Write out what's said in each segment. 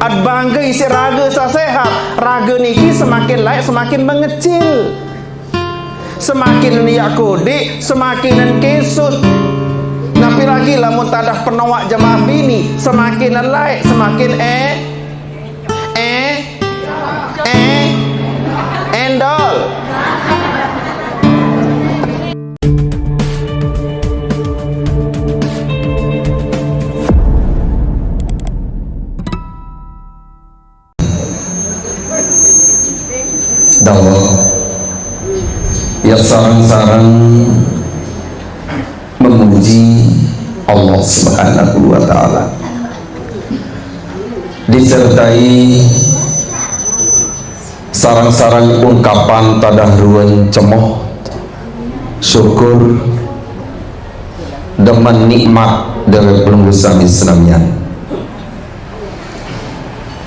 Ad bangga isi raga sa sehat. Raga niki semakin laik semakin mengecil. Semakin niat kodik, semakin kesut. Napi lagi lamun tadah penawak jamaah bini, semakin laik semakin endol. Dawa ya sarang-sarang memuji Allah Subhanahu wa ta'ala, disertai sarang-sarang ungkapan tadahruan cemoh syukur demen nikmat dari pelunggu sami senamian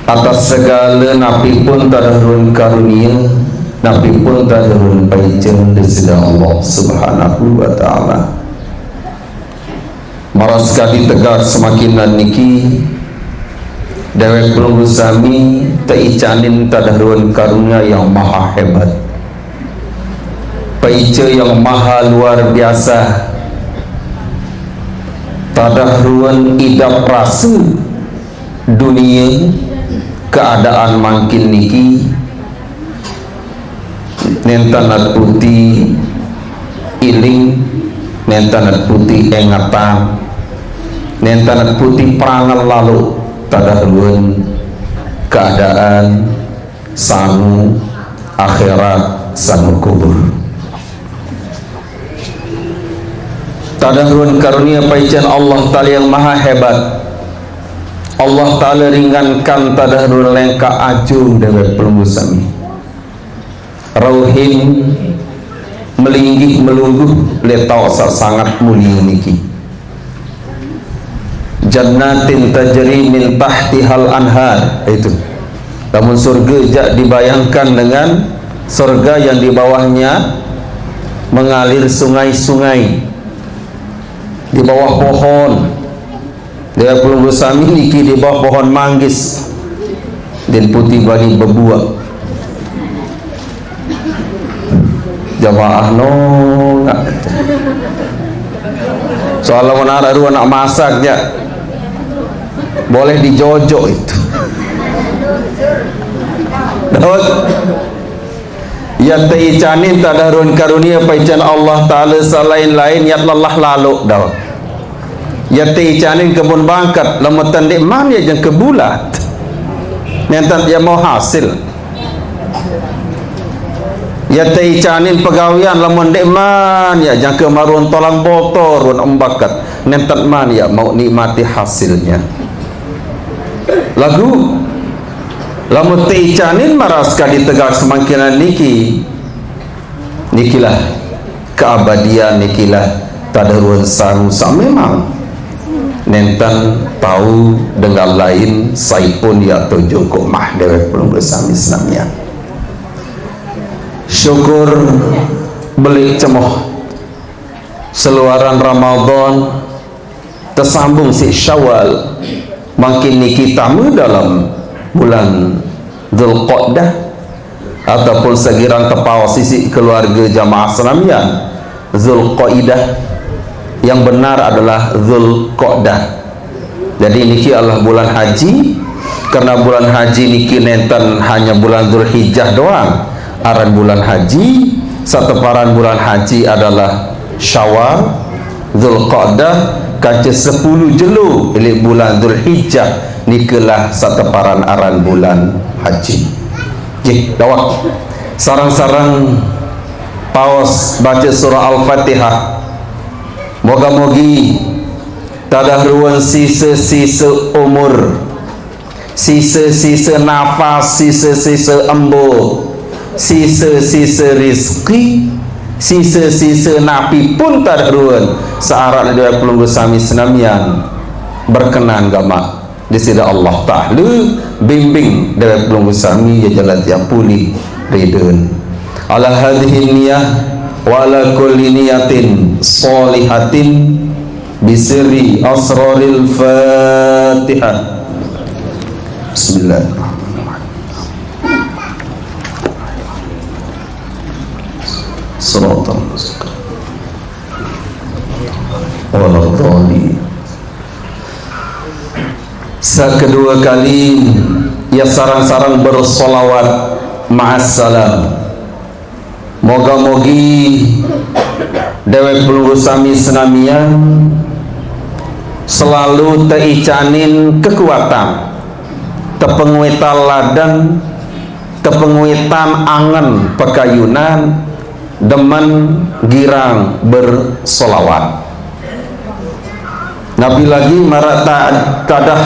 atas segala napi pun tadahruan karunia, napi pun tadahruan paijen dari Allah Subhanahu wa ta'ala. Maras sekali tegak semakin niki dewek pelunggu sami teicanin tadahruan karunia yang maha hebat, paice yang maha luar biasa, tadahruan idap rasa dunia keadaan makin niki nentanat putih iling, nentanat putih engatan, nentanat putih perangan lalu tadahruan keadaan sanu akhirat sanu kubur. Tadahruan karunia paijan Allah Ta'ala yang maha hebat. Allah Ta'ala ringankan tadahruan lengka ajung dengan pelunggu sami, rauhin melinggih melungguh letau sangat mulia niki. Jannatin tajri min tahtihal anhar, itu namun surga jak dibayangkan dengan surga yang di bawahnya mengalir sungai-sungai, di bawah pohon. Dia pelunggu sami niki di bawah pohon manggis dan putih bani berbuah. Jamaah nolak soal menara dua nak masak ya boleh dijojok itu. Daud ya teicanin tadarun karunia paican Allah Ta'ala selain lain ya lelah lalu Daud ya teicanin kebun bangkat lemutan di mana ya jang kebulat nentan ya mau hasil ya teicanin pegawian lamun dek man ya jang kemarun tolang botol run embakat nentan man ya mau nikmati hasilnya. Lagu lamun teicanin maras kali tegak semakinan niki nikilah keabadian, nikilah tadahruan saru memang nentan tahu dengan lain saipun ya tujuh mah dewek pelunggu sami senamnya. Syukur belik cemoh seluaran Ramadan tersambung si Syawal makin niki tamu dalam bulan Dzulqa'dah ataupun segiran tepau sisi keluarga jamaah Islamian Dzulqa'idah, yang benar adalah Dzulqa'dah. Jadi niki adalah bulan haji, karena bulan haji niki nenten hanya bulan Dzulhijjah doang. Aran bulan haji, sateparan bulan haji adalah Syawal, Dzulqa'dah, kaca 10 jelu ilik bulan Dzulhijjah nikelah sateparan aran bulan haji. Dawak sarang-sarang paus baca surah Al-Fatihah, moga-mogi tadahruan sisa-sisa umur, sisa-sisa nafas, sisa-sisa embuh, sisa-sisa rizki, sisa-sisa napi pun tadahruan searat dia pelunggu sami senamian berkenan gamak di sisi Allah Ta'ala bimbing dari pelunggu sami ya jalan yang pulih ridun ala hadhihi niyah wa ala kulli niyatin solihatin bisirri asraril Fatihah. Bismillahirrahmanirrahim. Shiratal mustaqim. Waladhdallin. Sekedua kali ya sarang-sarang bersolawat ma'assalam. Moga-mogi dewek pelunggu sami senamian selalu teicanin kekuatan, tepenguitan ladan, tepenguitan angen pekayunan, demen girang bersolawat. Nabi lagi marata kadah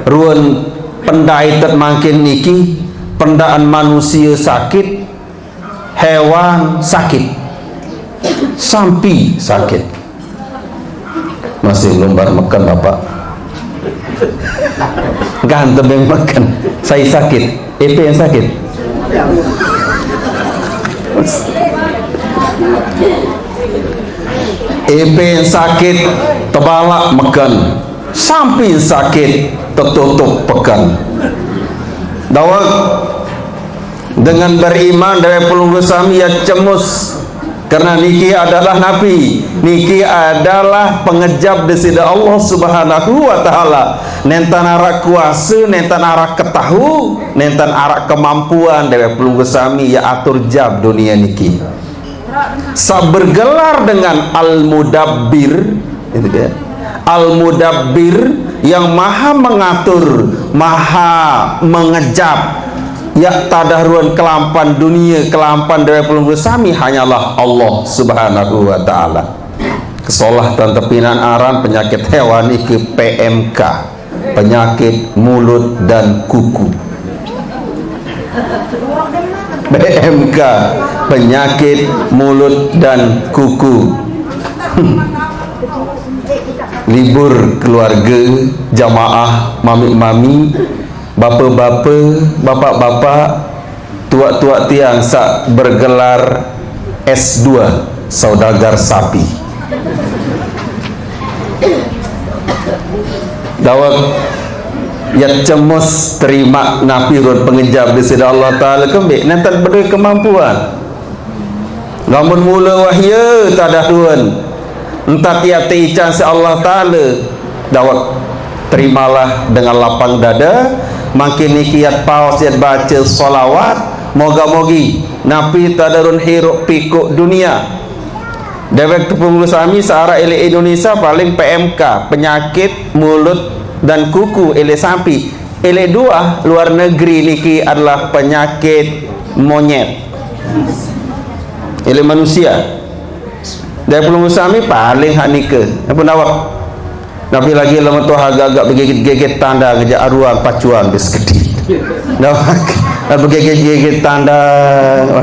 ruan pendaitet makin niki, pendaan manusia sakit, hewan sakit, sampi sakit. Masih lembar makan bapak, ganteng yang makan, saya sakit, EP yang sakit. EP yang sakit tebalak makan, sampai sakit tertutup pekan. Dawak dengan beriman dari pelunggu sami ya cemus, karena niki adalah nabi, niki adalah pengejab di sisi Allah Subhanahu wa taala. Nentan arah kuasa, nentan arah ketahu, nentan arah kemampuan dari pelunggu sami ya atur jab dunia niki. Sa bergelar dengan Al-Mudabbir, itu dia. Al-Mudabbir yang maha mengatur, maha mengejab, ya tadahruan kelampan dunia, kelampan dari pelunggu sami hanyalah Allah Subhanahu wa taala. Kesolah dan tepinan aran penyakit hewan iki PMK, penyakit mulut dan kuku. PMK, penyakit mulut dan kuku. Libur keluarga, jamaah, mami-mami, bapa-bapa, bapak-bapak, tua-tua tiang sak bergelar S2, saudagar sapi. Dawak ya cemus terima nabi run pengejab di sisi Allah Ta'ala kembali nanti beri kemampuan namun mula wahya tak ada tuan entah tiap tiican si Allah Ta'ala dawak terimalah dengan lapang dada makin nikiat paus yat baca solawat moga-mogi nabi tak ada run hiruk pikuk dunia dewek tepung sami searah ili Indonesia paling PMK penyakit mulut dan kuku ele sapi. Ele dua luar negeri niki adalah penyakit monyet. Ele manusia. Dari pelunggu sami paling hanike. Apa nawak? Nabi lagi lama tu agak-agak bergigit-gigit tanda ngejak aruan pacuan biskedi. Nawak bergigit-gigit tanda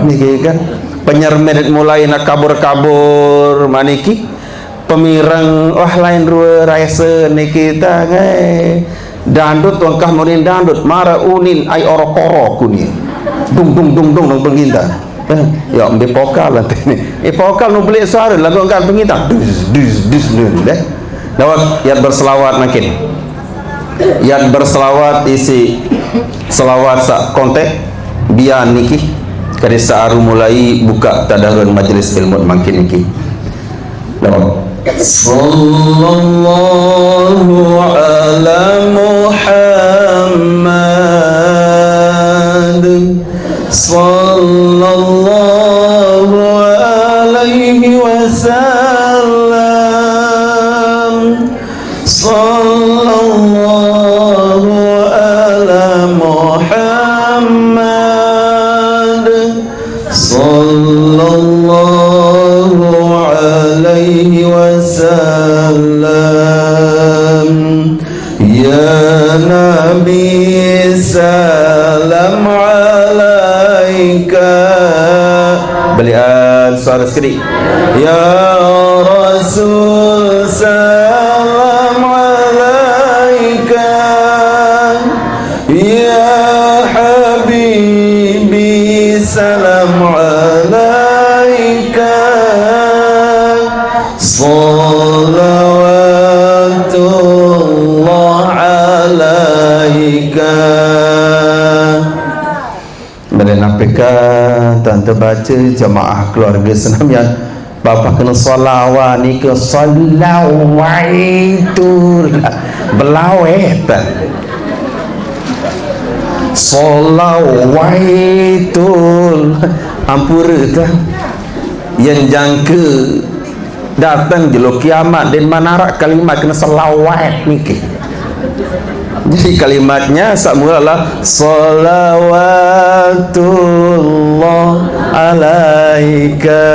niki kan. Penyermet mulai nak kabur-kabur maniki. Pemirang wah lain rua raisa niki ta dandut wangkah morin dandut mara unin ai orokoro kuni dung dung dung dung nang penginta ya ambil pokal nanti ni pokal nu beli suara lagu kan penginta dus deh dawat yat berselawat makin yat berselawat isi selawat sak kontek biar niki kade saaru mulai buka tadarun majelis ilmu makin niki dawat Sallallahu ala Muhammad Sallallahu alaihi wasallam Sallallahu ala Muhammad Sallallahu alaihi wasallam ya nabi salam alaika belian suara sekali ya rasul salam alaika ya habibi salam alaika salawatullah alaika alaika, tante baca jamaah keluarga Senamian bapa kena salawat ni ke salawaitul belawet salawaitul ampura kan yang jangka datang di lo kiamat dan manarak kalimat kena salawat ni ke. Jadi kalimatnya semula adalah salawatullah alaika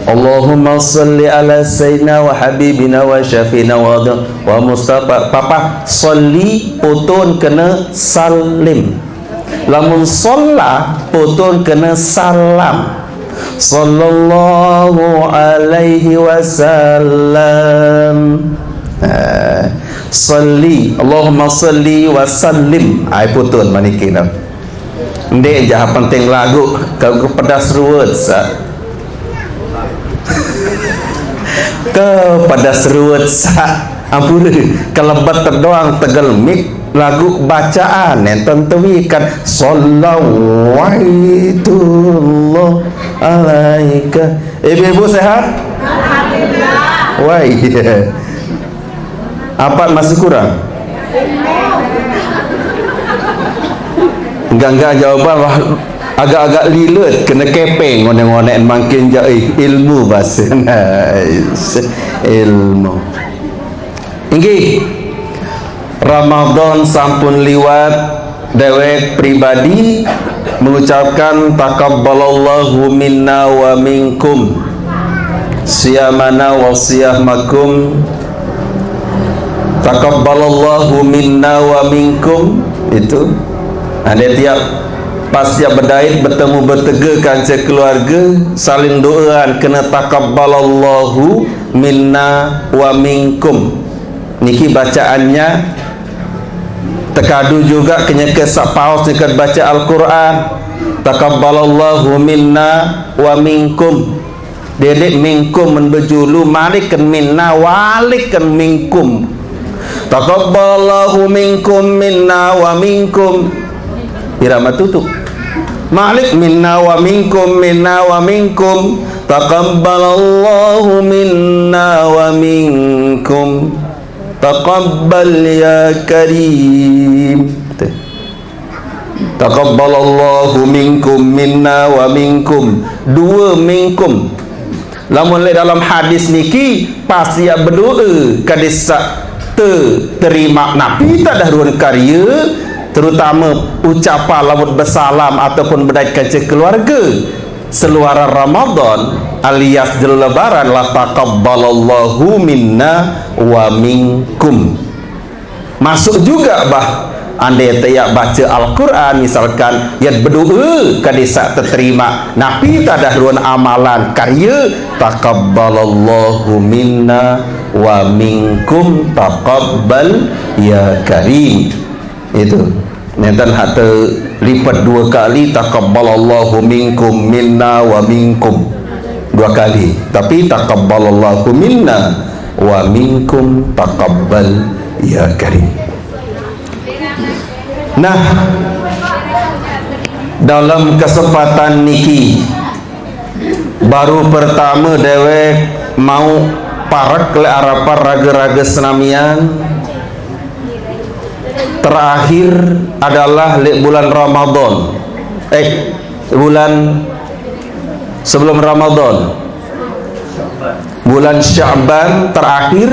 Allahumma salli ala sayyidina wa habibina wa syafina wa mustafa. Papa salli putun kena salim, lamun sholla putun kena salam. Sallallahu alaihi wasallam. Salli Allahumma salli wa sallim ai putun maniki dah ndek jah penting lagu kalau pedas ruwet ke pedas ruwet ampun kelebat terdoang tegel mik lagu bacaan enten tewikan sallallahu alaika. Ibu-ibu sehat? Alhamdulillah. Wai apa masih kurang? Enggak jawaban agak-agak lilut kena kepeng ngonek-ngonek makin jauh ilmu bahasa ilmu. Inggih Ramadan sampun liwat, dewek pribadi mengucapkan takabbalallahu minna wa minkum siyamana wa siyamakum. Takabbalallahu minna wa minkum itu ada tiap pas tiap berdait bertemu bertega kanca keluarga saling doaan kena takabbalallahu minna wa minkum. Niki bacaannya tekadu juga kena kesak paus dekat baca Al-Quran takabbalallahu minna wa minkum. Dedek minkum menbejulu malikan minna walikan minkum. Taqabbalallahu minkum minna wa minkum irama tutup malik minna wa minkum taqabbalallahu minna wa minkum taqabbal ya karim. Taqabbalallahu minkum minna wa minkum dua minkum. Lamun dalam hadis niki pasti berdoa kadisa terima Nabi tak dah ruang karya terutama ucapan lamun bersalam ataupun berdaitkan keluarga seluaran Ramadan alias jel lebaran la taqabbalallahu minna wa minkum. Masuk juga andai tak baca Al-Quran misalkan yang berdoa kadisa terterima Nabi tak dah ruang amalan karya taqabbalallahu minna wa minkum taqabbal ya karim. Itu nanti hatta lipat dua kali taqabbalallahu minkum minna wa minkum dua kali, tapi taqabbalallahu minna wa minkum taqabbal ya karim. Nah, dalam kesempatan niki baru pertama dewek mau parak le arapan raga-raga Senamian. Terakhir adalah le bulan Ramadan. Bulan sebelum Ramadan. Bulan Sya'ban terakhir,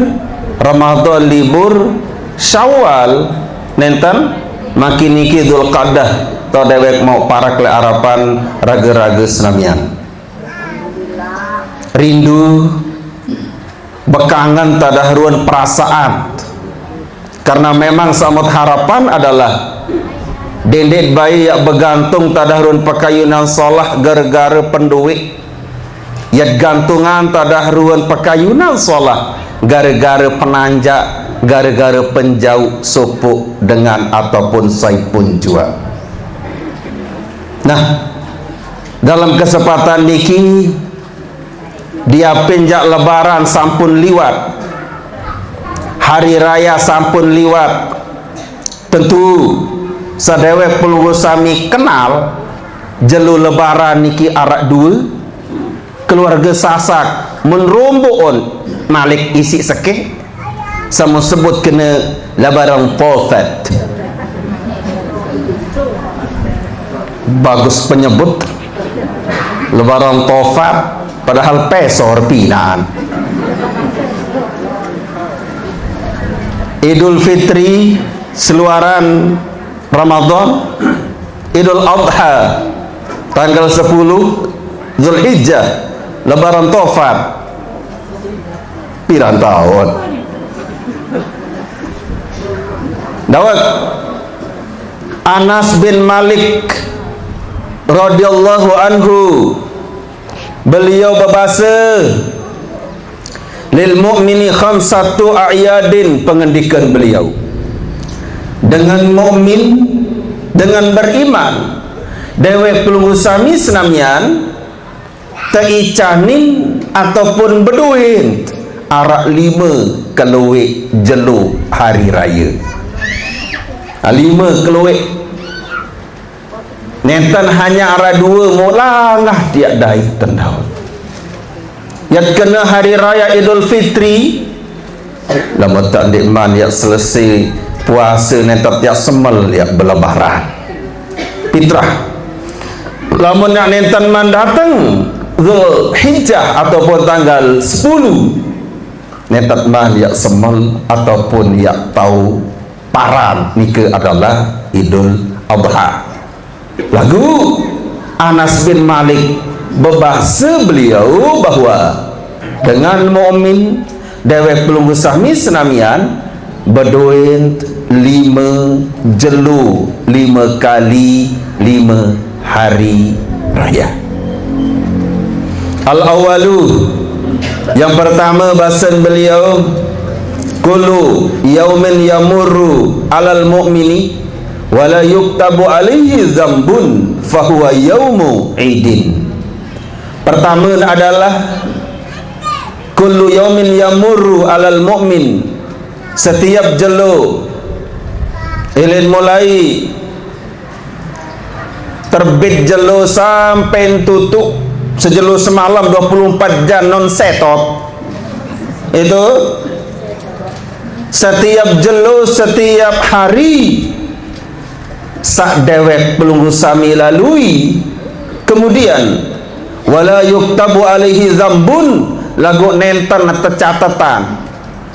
Ramadan libur, Syawal nenten makin niki Dzulqa'dah to dewek mau parak le arapan raga-raga Senamian. Rindu bekangan tadahruan perasaan karena memang samut harapan adalah dendet bayi yang bergantung tadahruan pakayunan solah gara-gara penduit ya gantungan tadahruan pakayunan solah gara-gara penanjak gara-gara penjauh supuk dengan ataupun saipun jua. Nah, dalam kesempatan niki dia penjak lebaran sampun liwat, hari raya sampun liwat. Tentu sadewek pelunggu sami kenal jelu lebaran niki arak dua keluarga sasak menromboon malik isi sekeh sama sebut kena lebaran polfet. Bagus penyebut lebaran tofat padahal pesor pinaan. Idul Fitri seluaran Ramadan, Idul Adha tanggal 10 Zulhijjah, lebaran tofat pirang tahun. Dawat Anas bin Malik radhiyallahu anhu, beliau berbahasa lil mu'mini khamsatu a'yadin, pengendikan beliau dengan mukmin, dengan beriman dewek pelunggu sami senamian teicanin ataupun beduin arak 5 keluik jelu hari raya. 5 keluik nentan hanya arak 2 mulangah tiak dai tendau. Yang kena hari raya Idul Fitri lama tak dikman yang selesai puasa nentan tiak semel yang berlebaran fitrah. Lama nak nentan man datang Zulhijjah ataupun tanggal 10 nentan man yang semel ataupun yang tahu paran nika adalah Idul Adha. Lagu Anas bin Malik berbahasa beliau bahwa dengan mukmin dewek pelunggu sami senamian berduin 5 jelu 5 kali 5 hari raya. Al-awalu, yang pertama bahasan beliau, kullu yaumin yamurru alal mu'mini wala yuktabu alaihi zambun fahuwa yaumu idin. Pertama adalah kullu yaumin yamurru alal mu'min, setiap jelo ilin mulai terbit jelo sampai tutup sejelo semalam 24 jam non setop, itu setiap jelo setiap hari sak dewek pelunggu sami lalui, kemudian wala yuktabu alaihi zambun, lagu nentan tercatatan,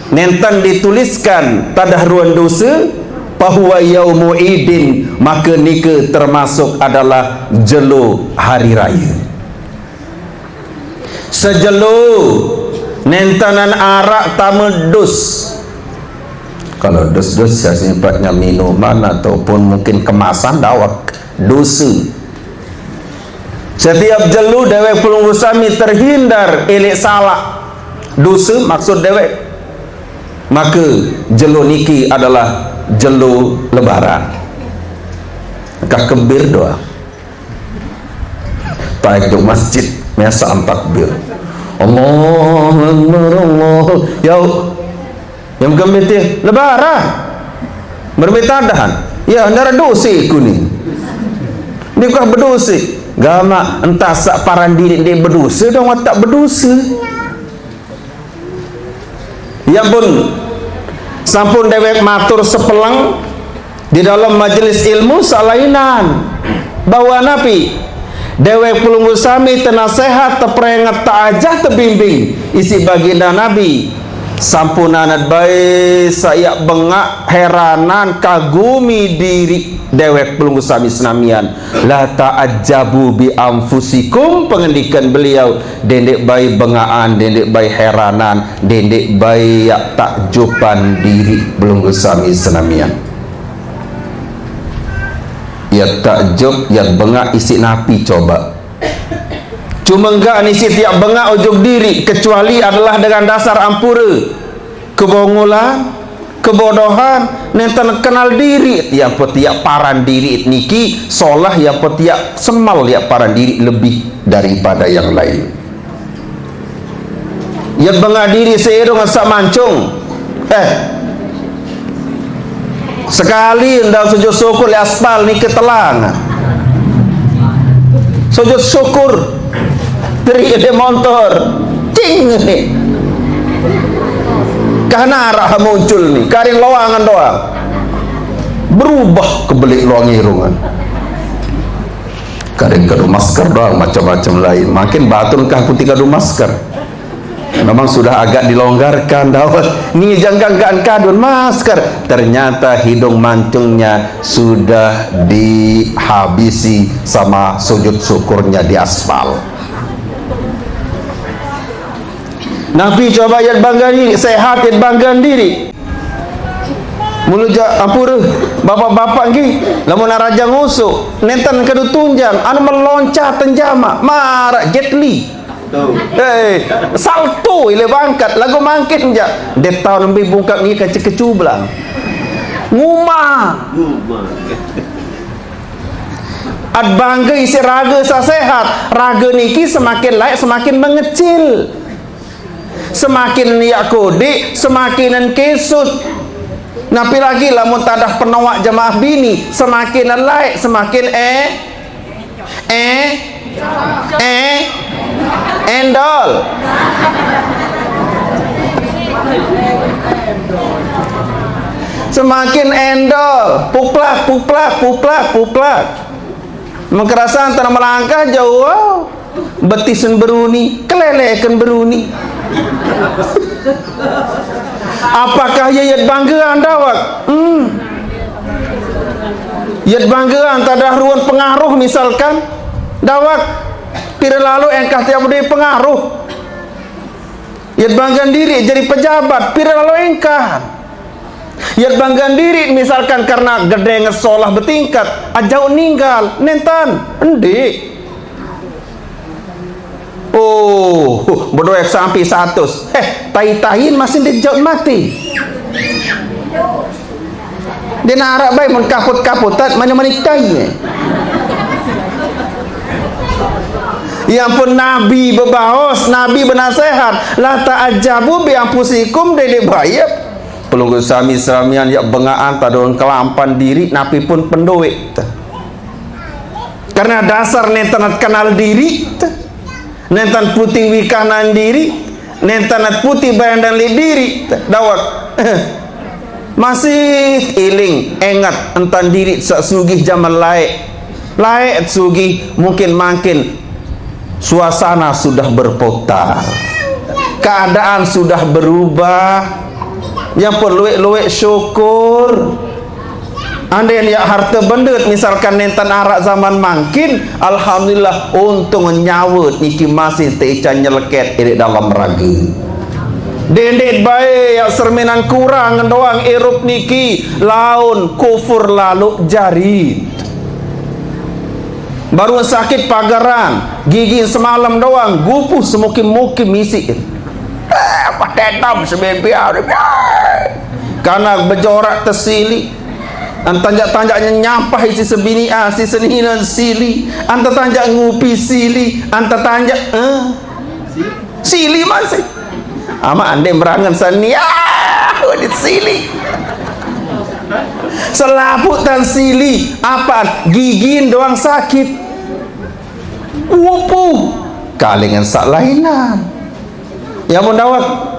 nentan dituliskan tadahruan dosa, bahwa yaumu idin, maka nika termasuk adalah jelo hari raya. Sejelo nentanan arak tamu dus, kalau dus-dus saya sifatnya minuman ataupun mungkin kemasan dawak dosa. Setiap jelu dewek pelunggu sami terhindar elek salah dosa maksud dewek, maka jelu niki adalah jelu lebaran. Kak kebir doa taik di masjid biasa takbir Allahu Akbar Allah yang gembete lebaran berbetadahan ya ndara dosa kuning dia kah berdosa gama entah sak paran diri dia berdosa dong tak berdosa ya pun sampun dewek matur sepelang di dalam majelis ilmu salainan bahwa nabi dewek pelunggu sami tenasehat teperingat ta'ajah tebimbing isi baginda nabi sampunanat baik saya bengak heranan kagumi diri dewek pelunggu sami senamian la ta'ajabu bi anfusikum, pengendikan beliau dendek baik bengaan dendek baik heranan dendek baik takjuban diri pelunggu sami senamian. Ya takjub ya bengak isi napi coba cuma enggak isi tiap bengak ujung diri kecuali adalah dengan dasar ampura kebongulan kebodohan nenten kenal diri yang petiak paran diri niki solah yang petiak semal ya paran diri lebih daripada yang lain ya bengak diri seirung asak mancung sekali ndak sujud syukur di aspal ni ketelang. Sujud syukur dari dia motor cing ni karena arah muncul ni karing lawangan doang berubah kebelik luang irungan karing kadu masker doang macam-macam lain makin batun kah putih kadu masker memang sudah agak dilonggarkan dawat ni janggang kadun masker ternyata hidung mancungnya sudah dihabisi sama sujud syukurnya di aspal. Nabi coba yat bangga diri sehat yat bangga diri mulu ampura bapak-bapak ni lamun raja ngusuk nenten kadu tunjang anu meloncat tenjama marak Jet Li salto ile bangkat lagu mangkin ja det tahun lebih bungkak ni kecublang nguma ad bangga isi raga sa sehat raga niki semakin laik semakin mengecil semakin niat kode semakin kesut napi lagi lamun tadah penawak jamaah bini semakin laik semakin endol semakin endol puplak mengkerasan tanah melangkah jauh betisan beruni kelelekan beruni apakah yat banggaan dawak yat banggaan tadah ruang pengaruh misalkan dawak pira lalu engkah tiap dari pengaruh yat banggaan diri jadi pejabat pira lalu engkah yat banggaan diri misalkan karena gede ngesolah bertingkat ajau ninggal nentan endi oh berdoa sampai 100 tai-tain masih dijauh mati dia narak baik mengkaput-kaputan mana-mana tai ya pun Nabi berbaos Nabi bernasehat la ta'ajabu bi anfusikum dede bayab pelunggu sami seramian ya bengaan tadon kelampan diri Nabi pun pendoik karena dasar nentanat kenal diri nentan putih wikanan diri nentanat putih bayandan li diri dawak masih iling engat entan diri sugih zaman laik sugih mungkin makin suasana sudah berputar keadaan sudah berubah yang perlu luwek syukur andai ya harta bendut misalkan nentan arak zaman mangkin alhamdulillah untung nyawut niki masih teican nyeleket ini dalam raga dendet baik yang sermenan kurang doang erup niki laun kufur lalu jari baru sakit pagaran gigi semalam doang gupuh semukim-mukim isi patetam sebenarnya karena bejorak tersili Antanjak-tanjaknya nyampah isi sebini si seninan sili anta tanjak ngupi sili anta tanjak sili masih ama ande merangan sani wadit sili selaputan sili apa gigin doang sakit wupuh kalingan sak lainan ya mundawat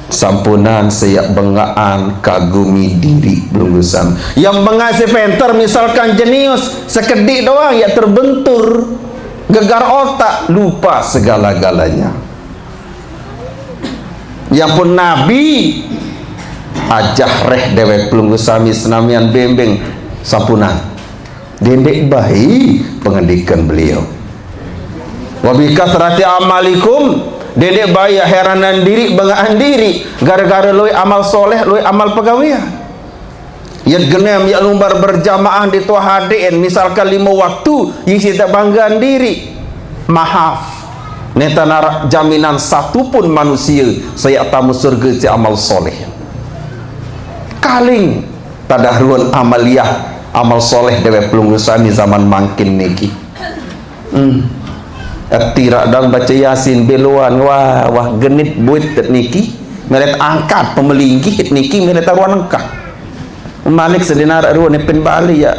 sampunan seyak bengaan kagumi diri belunggusan yang bengat si penter misalkan jenius sekedik doang ya terbentur gegar otak lupa segala-galanya yang pun Nabi ajah reh dewek pelunggusami senamian bembeng sampunan dendek baik pengendikan beliau wabikathrati amalikum dedek bayi heranan diri bengaan diri gara-gara lui amal soleh lui amal pegawaian ya genem ya lumbar berjamaah di tua hadiin misalkan 5 waktu yang kita banggaan diri maaf neta jaminan satupun manusia saya tamu surga si amal soleh kaling tadahruan amaliyah amal soleh dewe pelunggusan di zaman mangkin niki tirak dan baca yasin beluan wah genit buit niki meret angkat pemelinggi niki meret taruan engkah Malik sedenar ruan pen Bali ya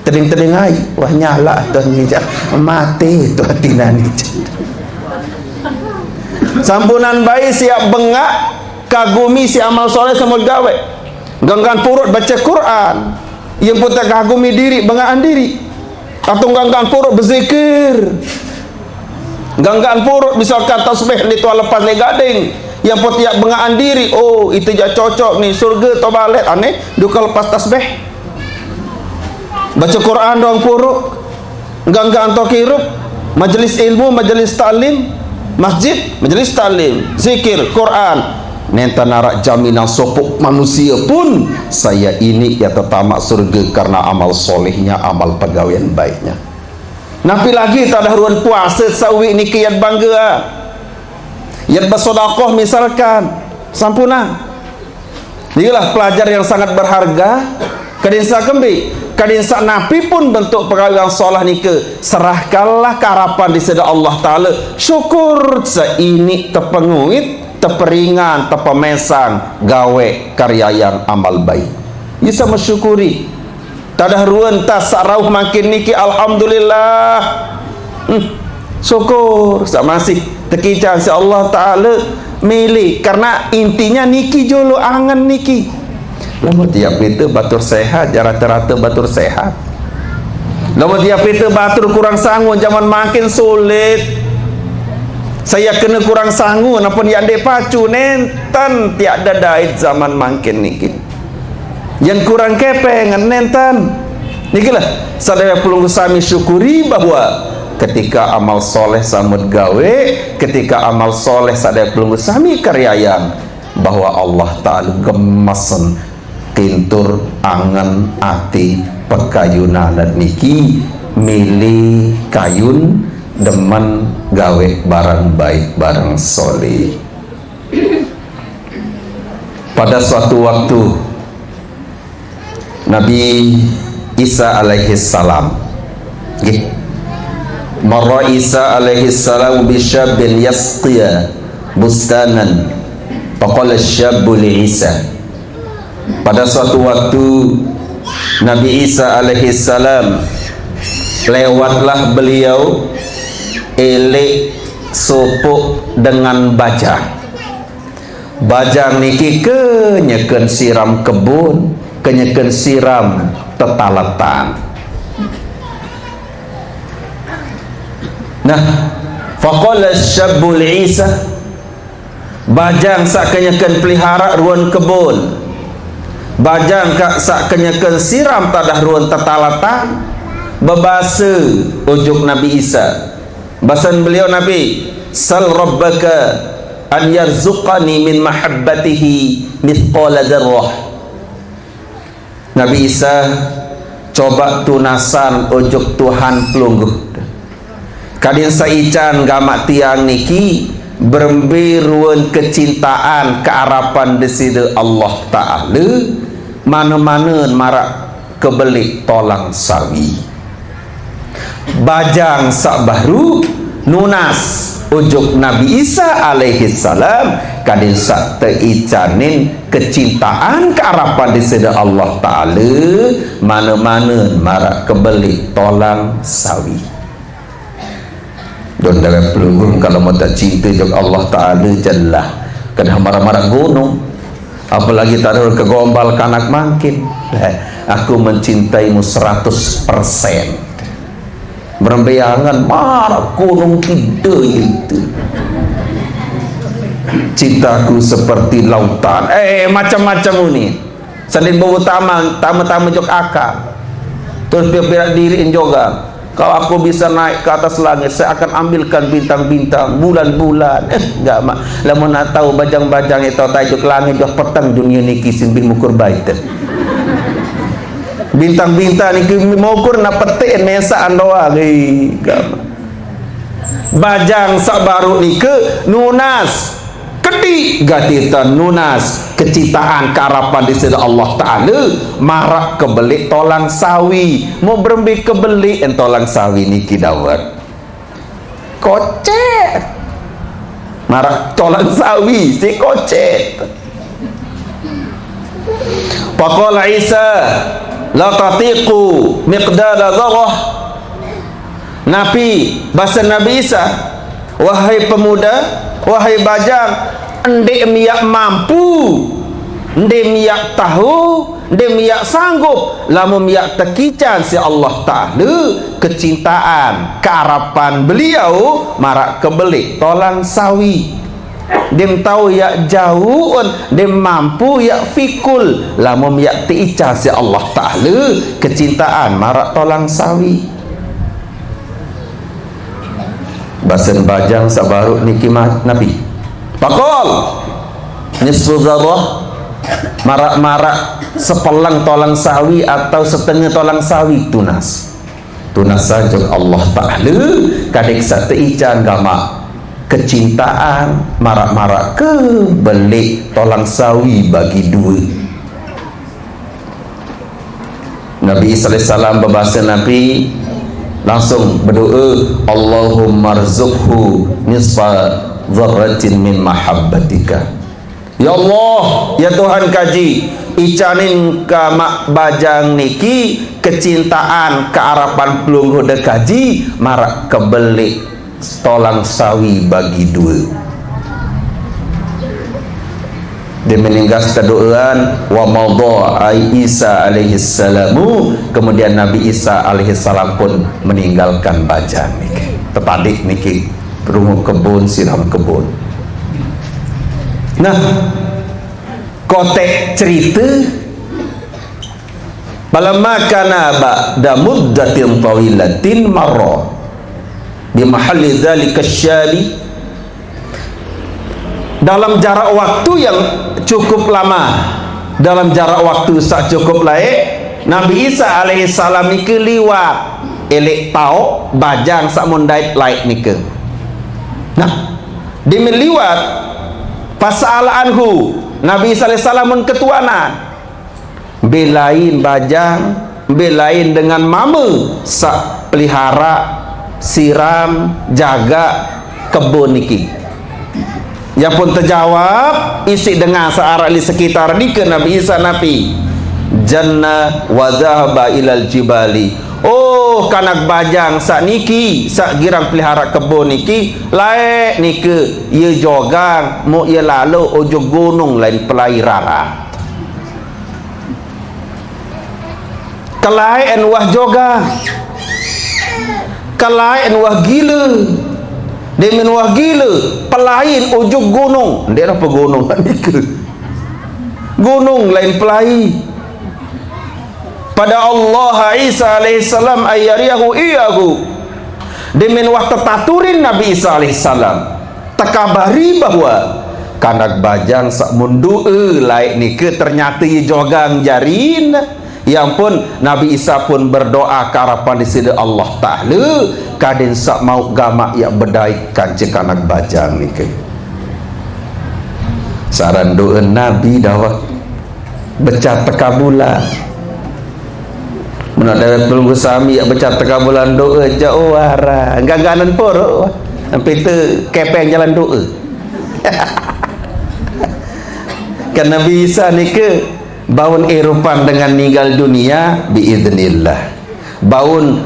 tering-tering ai wah nyala tuh ni mati tu hatinan ni sampunan bayi siap bengak kagumi si amal soleh semua gawe ganggan purut baca Quran yang pun tak kagumi diri bengakan diri atau ganggan purut berzikir ganggan purut misalkan tasbih ni tuan lepas ni gading yang pun tiap bengakan diri oh itu jak cocok ni surga atau balik aneh duka lepas tasbih baca Quran doang puruk ganggan atau kirup majlis ilmu majlis ta'lim masjid majlis ta'lim zikir Quran nenta narak jaminan sopuk manusia pun saya ini ya tetamak surga karena amal solehnya amal pegawaian baiknya napi lagi tak ada ruan puasa sawi ni kiat bangga yat bersedekah misalkan sampuna inilah pelajar yang sangat berharga kadinsa kembi kadinsa napi pun bentuk pegawaian solah ni ke serahkanlah keharapan di sisi Allah Ta'ala syukur seini tepenguit teperingan tepemesang gawe karya yang amal baik bisa mensyukuri tak ada ruan tas sarauh makin niki alhamdulillah syukur sama masih tekican si Allah Ta'ala milik karena intinya niki jolo angan niki lama tiap itu batur sehat rata-rata batur sehat lama tiap itu batur kurang sanggup zaman makin sulit saya kena kurang sanggup apa yang dia pacu nenten tiada dait zaman makin niki yang kurang kepeng nenten niki lah sadaya pelunggu sami syukuri bahwa ketika amal soleh samud gawe ketika amal soleh sadaya pelunggu sami karyayan bahwa Allah Ta'ala gemasen kintur angan ati pekayunan niki milih kayun demen gawe barang baik barang soleh pada suatu waktu Nabi Isa alaihi salam marra Isa alaihi salam bisyabin yasqiya bustanan faqala syabbu li Isa pada suatu waktu Nabi Isa alaihi salam lewatlah beliau elek sopuk dengan bajang niki kenyeken siram kebun kenyeken siram tetalatan nah faqala syabbu li Isa bajang sak kenyeken pelihara ruan kebun bajang kak sak kenyakan siram tadah ruan tatalatan bebasa ujuk Nabi Isa bahasan beliau Nabi sal rabbaka an yarzuqani min mahabbatihi mithqala darrah Nabi Isa coba tunasan ujuk Tuhan pelungguh kadin saican gamak tiang niki berembe ruan kecintaan kearapan deside Allah Ta'ala mana-mana marak kebelik tolang sawi bajang sak baru nunas ujuk Nabi Isa alaihi salam kadin sak teicanin kecintaan kearapan deside Allah Ta'ala mana-mana marak kebelik tolang sawi don dalam pelunggung kalau mau tak cinta juga Allah Ta'ala jelah kena marah-marah gunung apalagi tak ada kegombal kanak makin aku mencintaimu 100% berembayangan marah gunung tidak itu cintaku seperti lautan macam-macam ini selain bawa tamu jok akal terus biar diri juga kalau aku bisa naik ke atas langit saya akan ambilkan bintang-bintang bulan-bulan enggak mak lama nak tahu bajang-bajang itu tajuk langit jauh petang dunia ni kisin bin mukur baitan bintang-bintang ni mukur nak petik nesa andoa enggak mak bajang sak baru ni ke nunas kedi gatitan nunas kecintaan keharapan di sisi Allah Ta'ala marak kebelik tolang sawi mau berembi kebelik tolang sawi ni kidawat kocet marak tolang sawi si kocet Faqala Isa la tatiqu miqdara dharah. Nabi, bahasa Nabi Isa, wahai pemuda, wahai bajang, ndek miyak mampu, ndek miyak tahu, ndek miyak sanggup lamun miyak tekican si Allah Ta'ala kecintaan kearapan beliau marak kebelik tolang sawi. Dem tahu yak jauh, dem mampu yak fikul lamun yak tiica si Allah Ta'ala kecintaan marak tolang sawi. Basen bajang sabaru niki Nabi pakol nisfu dzarrah, marak-marak sepelang tolang sawi atau setengah tolang sawi tunas saja Allah Ta'ala kadek sa tiica gama kecintaan marak-marak ke belik tolang sawi bagi dua. Nabi sallallahu alaihi wasallam berbahasa Nabi langsung berdoa, Allahumma rzuqhu nisfa dzarratin min mahabbatika. Ya Allah, ya Tuhan kaji icanin ka mak bajang niki kecintaan kearapan pelungguh de kaji marak kebelik tolang sawi bagi dua. Dia meninggas kedoaan wa madha Isa alaihi salamu, kemudian Nabi Isa alaihi salam pun meninggalkan bajang niki. Tetadik niki berumur kebun, siram kebun. Nah, kotek cerita balamma kana ba'da muddatin tawilatin marra di mahalli dzalika syali, dalam jarak waktu yang cukup lama, dalam jarak waktu sak cukup laik, Nabi Isa alaihi salam niki liwat elek tau bajang sak mundait laik niki. Nah, dia meliwat pasalanhu Nabi Isa alaihi salam mun ketuanan belain bajang, belain dengan mama sak pelihara siram jaga kebun niki. Yang pun terjawab isi dengan searah di sekitar ni ke Nabi Isa Nabi janna wa dhahaba ilal jibali. Oh, kanak bajang sak niki sak girang pelihara kebun niki laik nike ye jogang mu ye lalu ojo gunung lain pelai rara kelai en wah jogang kelai en wah gila. Dia menuah gila pelain ujung gunung. Dia apa gunung gunung lain pelai. Pada Allah Isa alaihissalam ayyariyahu iyahu, dia menuah tetaturin Nabi Isa alaihissalam takabari bahwa kanak bajang sak mundu laik ni ke ternyata ye jogang jarin. Yang pun Nabi Isa pun berdoa karapan di sini Allah Ta'ala kadin sak mau gamak yang bedai kancik anak bajang ni ke saran doa Nabi dawak becat tekabulan menadai pelunggu sami yang becat tekabulan doa jauh arah gaganan poro sampai tu kepeng jalan doa kan Nabi Isa ni ke baun erupan dengan meninggal dunia biiznillah, baun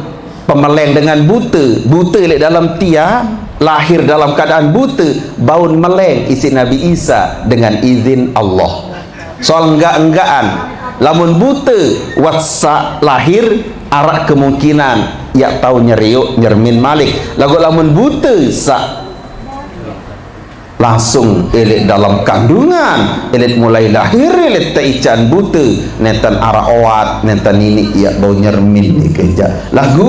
pemeleng dengan buta di dalam tiang lahir dalam keadaan buta, baun meleng isi Nabi Isa dengan izin Allah. Soal enggak-enggaan lamun buta watsa lahir arak kemungkinan ya tahu nyeriuk nyermin malik lagu lamun buta sak langsung elit dalam kandungan elit mulai lahir elit taican buta nentan arah awat nentan ini ya bau nyermin ni keja lagu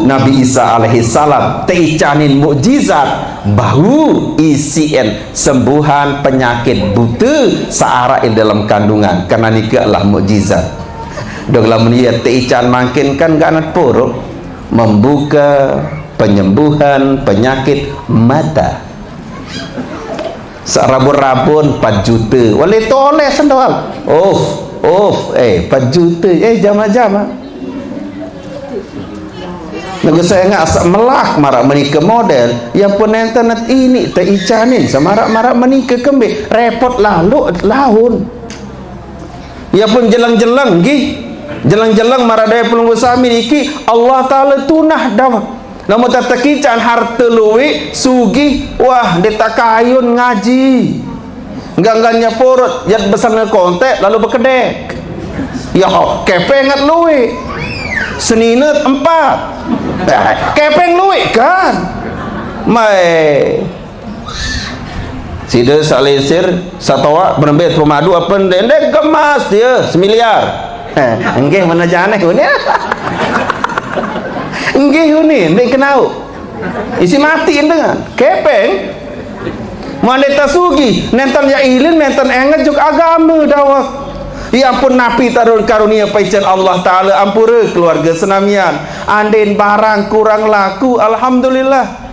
Nabi Isa alaihi salam taicanin mukjizat bau isien sembuhan penyakit buta searah dalam kandungan karena nikah lah mukjizat dong lamun ia taican makin kan ganat poro membuka penyembuhan penyakit mata sarabun-rabun 4 juta wali toleh sendal 4 juta jama-jama Naga saya nggak asak melak marak menikah model yang pun internet ini teicanin semarak-marak menikah kembali repot lalu lahun Ya pun jelang-jelang gih. Jelang-jelang maradaya pelunggu sami iki Allah Ta'ala tunah dawak. Namun tata kican harta luwe sugi wah dia tak kayun ngaji. Enggak porot jad besar ngekontek lalu berkedek. Ya kepengat luwe. Seninat 4. Kepeng luwe kan. Mai Sida salisir satawa berembet pemadu apa ndek kemas dia 1 miliar. Enggih mana janeh ni. Enggih ni ndek kenau. Isi mati dengan kepeng. Mana tasugi nenten ya ilin nenten enget juga agama dawak. Ya ampun napi tarun karunia paican Allah Ta'ala ampura keluarga senamian. Andin barang kurang laku alhamdulillah.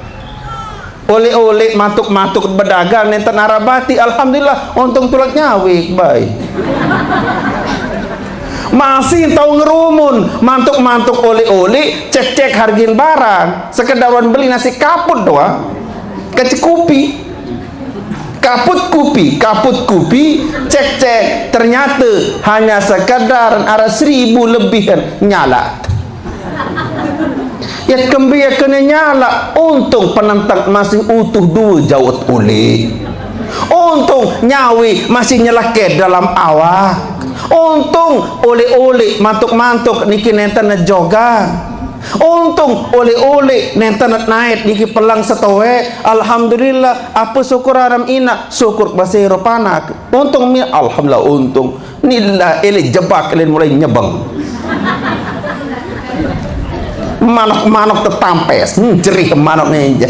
Oleh-oleh matuk-matuk berdagang nenten arabati alhamdulillah untung tulak nyawik baik. Masih tahu ngerumun mantuk-mantuk oleh-oleh cek-cek hargin barang sekedaran beli nasi kaput doang kecekupi kaput kupi cek-cek ternyata hanya sekedar ada 1.000 lebihan nyala. Ya kembali kena nyala. Untung penentang masih utuh 2 jawat oleh. Untung nyawi masih nyelakit dalam awak. Untung oleh-oleh mantuk-mantuk niki nenten jogan. Untung oleh-oleh nenten naik niki pelang setowe. Alhamdulillah apa syukur aram ina syukur basiro panak. Untung mi alhamdulillah untung. Nila ele jebak ele mulai nyebang. Manok tetampes jerih manok ninja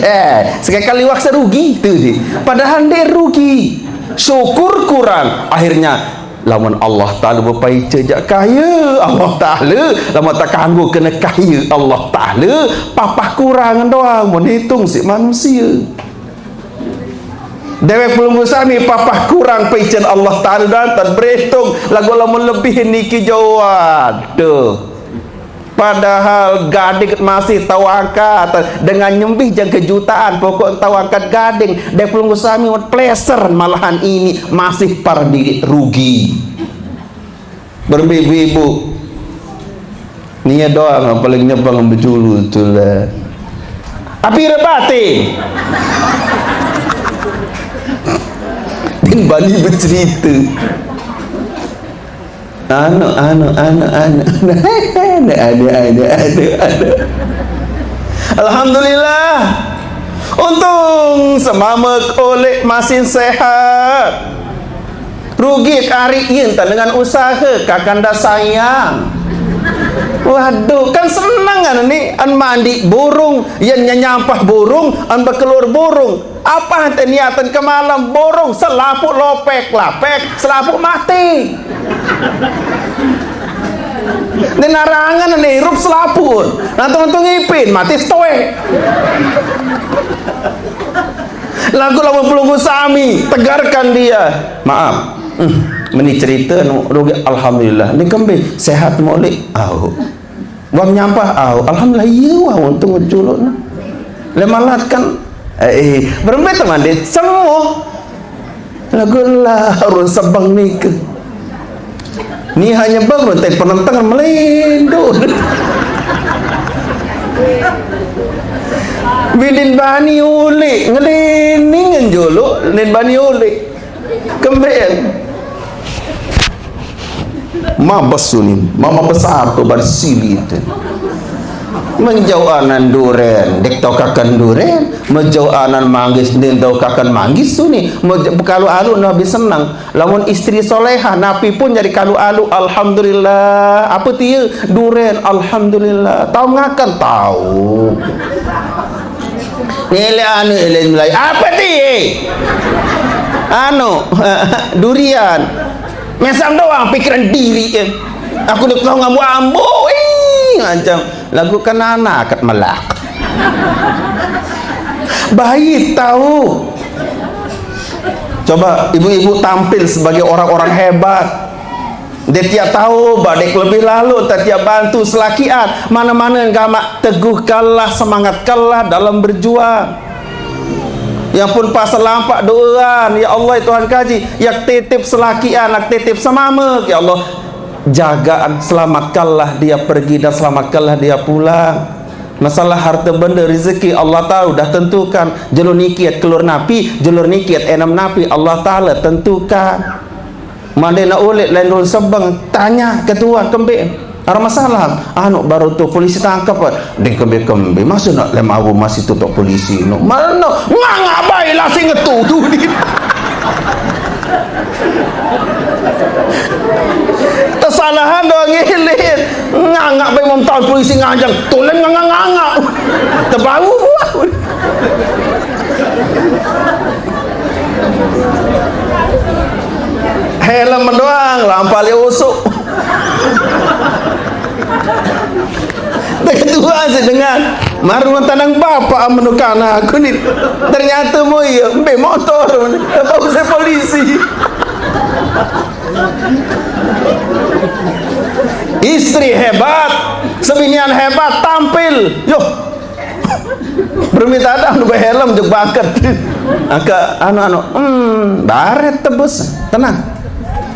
sekali waksa rugi tuh di padahal dia rugi syukur kurang akhirnya lamun Allah Ta'ala berpai cejak kaya Allah Ta'ala lamun tak kanggu kena kaya Allah Ta'ala papah kurang doang menghitung si manusia dewek pelunggu sami papah kurang paican Allah Ta'ala dan berhitung lagu lamun lebih niki jawad tuh. Padahal gading masih tawakal dengan nyembih jang kejutaan pokok tawakat gading dek pelunggu sami pleasure malahan ini masih pardi rugi berbibu-ibu niat doang paling nyebang bejulu tu lah api rebati dan bani bercerita ada alhamdulillah untung semamak oleh masih sehat rugi kari intan dengan usaha kakanda sayang waduh kan senang kan ni an mandi burung yang nyampah burung an berkelur burung apa hati niatan ke malam burung selapuk lopek selapuk mati dan narangan ni hirup selaput nantung ngipin mati stoek lagu lagu pelunggu sami tegarkan dia maaf meni cerita rugi alhamdulillah ni kembali sehat molek wang nyampah alhamdulillah iya wah untung culuk lemalat kan berembet teman dia semua lagu lah harus sebang ni ke ni hanya bangun tapi penentangan melindung bidin bani uli ngeliningan jolo nin bani uli kembali mabas suni mama besar tu bersili itu menjauhanan duren dek tokakan duren menjauhanan manggis den tokakan manggis suni kalau alu nabi senang lamun istri soleha nabi pun jadi kalau alu alhamdulillah apa dia duren alhamdulillah tahu ngakan tahu nilai anu nilai apa dia anu durian mesam doang pikiran diri aku dah tahu ngamu ambo macam lagu kan anak kat melak baik tahu coba ibu-ibu tampil sebagai orang-orang hebat dia tiap tahu badek lebih lalu tak tiap bantu selakian mana-mana gamak teguh kalah semangat kalah dalam berjuang Yang pun pasal lampak doaan, ya Allah Tuhan kaji, yak titip selakian, nak titip semama, ya Allah jagaan, selamatkanlah dia pergi dan selamatkanlah dia pulang. Masalah harta benda rezeki Allah tahu dah tentukan. Jalur nikiat keluar napi, jalur nikiat enam napi Allah Taala tentukan. Mana nak ulit lain dulu sebang tanya ketua kembali. Ada masalah. Anu baru tu polisi tangkap. Deng kembali. Masa nak lem abu masih tutup polisi. No. Mana nganga baik lah sing ngetu tu. Kesalahan doang ngilit. Nganga baik mau tahu polisi ngajang. Tulen nganga. Terbau buah. Helm doang, lampali usuk. Kedua sedengan maruan tanang bapak menukan aku ni. Ternyata mo ya, be motor, bawa saya polisi. Istri hebat, sebinian hebat, tampil. Yo. Permintaan anu helm jeung baket. Angka anu baret tebus, tenang.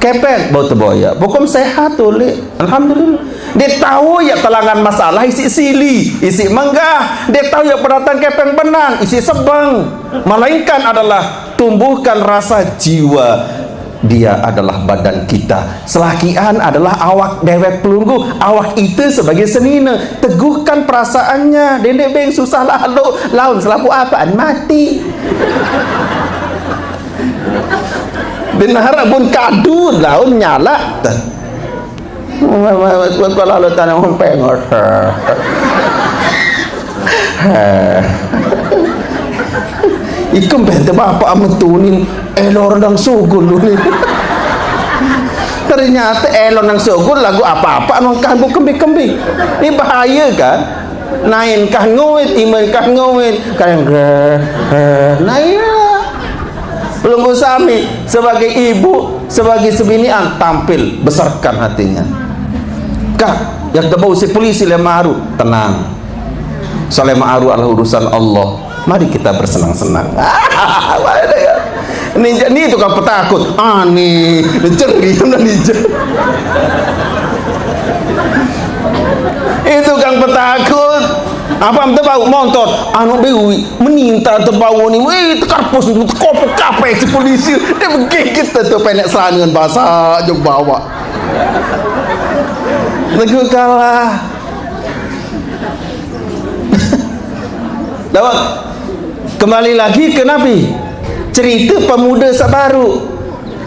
Kepek bau teboya, bukan sehat oleh alhamdulillah. Dia tahu ya telangan masalah isi sili, isi menggah. Dia tahu ya pendatang kepeng benang, isi sebang. Melainkan adalah tumbuhkan rasa jiwa. Dia adalah badan kita. Selakian adalah awak dewek pelunggu. Awak itu sebagai senina. Teguhkan perasaannya. Dendek beng susah lalu. Laun selaku apaan mati. Benar pun kadun laun nyala. Kalau lalu tanam pengor. Ikem bete bapak metunin elor nang sugul ni. Ternyata elor nang sugul lagu apa-apa nang kambu kembi-kembi. Ini bahaya kan? Nain kah nguit, iman kah nguit, kan nain. Belum sami sebagai ibu, sebagai sebinian tampil besarkan hatinya. Kak, yang kebau si polisi lemaru tenang. Salema aru adalah urusan Allah. Mari kita bersenang-senang. Ini tukang petakut. Nih, ceri itu kang petakut. Apa tebau motor anu bewi meninta tebau ni weh karpus kopok kape si polisi dia begigit tu penek serangan bahasa jauh bawa lagi kalah dapat kembali lagi ke Nabi cerita pemuda sabaru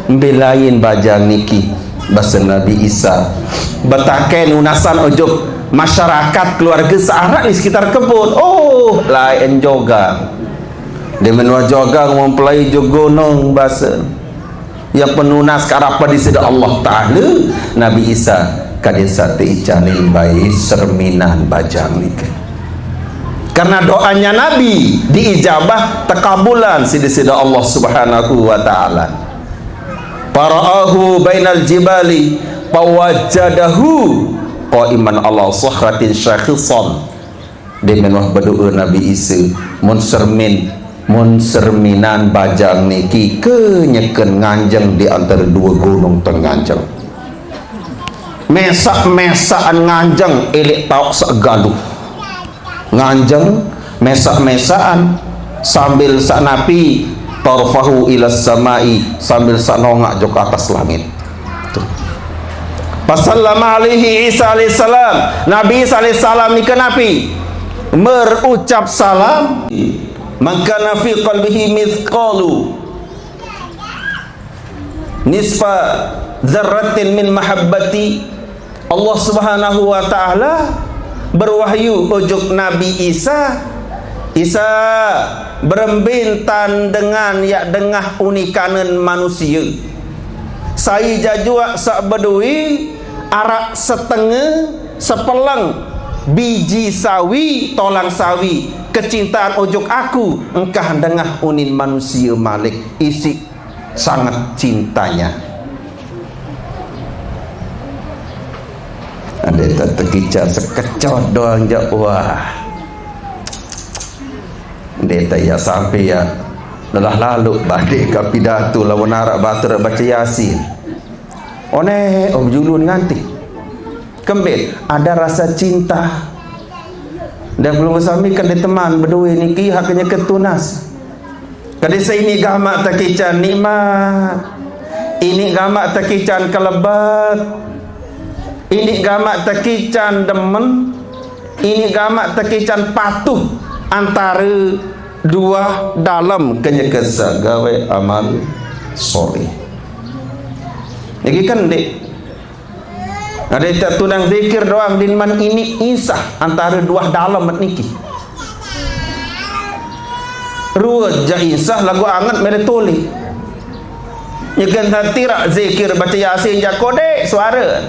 belain bajang niki bahasa Nabi Isa betaken unasan ojok masyarakat keluarga searah di sekitar kebun. Oh lain jogang dia menua jogang mempelai jogonong bahasa yang penunas karapa di sida Allah Ta'ala Nabi Isa kadesa teicanil bayi serminan bajang nikah karena doanya Nabi diijabah tekabulan sida Allah Subhanahu wa Ta'ala. Para'ahu bainal jibali pawajadahu qaiman ala sahratin syakhisan di menuh berdoa Nabi Isa mun serminan bajang niki kenyeken nganjeng di antara dua gunung tenganjeng mesak-mesaan nganjeng elik tauk segaluh nganjeng mesak-mesaan sambil sak napi tarfahu ilas samai sambil sak nongak jok atas langit. Pasallama alaihi Isa alaihissalam Nabi Isa alaihissalam ni kenapi merucap salam maka nafi qalbihi mithqalu nisfa dzarratin min mahabbati Allah Subhanahu wa Ta'ala berwahyu ujuk Nabi Isa berembintan dengan yak dengah unikanan manusia saya jajua sak bedui arak setengah sepelang biji sawi tolang sawi kecintaan ojuk aku engkah dengah unin manusia malik isi sangat cintanya ada tak terkicar sekecot doang jak wah dia tak ya sampai ya Dah lalu balik ke pidato lawan arak batur baca Yasin. Julun nganti. Kembali ada rasa cinta. Dan belum sami kan teman berdua niki haknya ketunas. Kadisa ini gamak takican nikmat. Ini gamak takican kelebat. Ini gamak takican demen. Ini gamak takican patuh antara dua dalam kenyekesa gawe amal soleh. Jadi kan dek ada tak tunang zikir doang dinman ini insah antara dua dalam niki. Ruwet ja insah lagu angat mere toli. Nyekan tira zikir baca Yasin ja kode suara.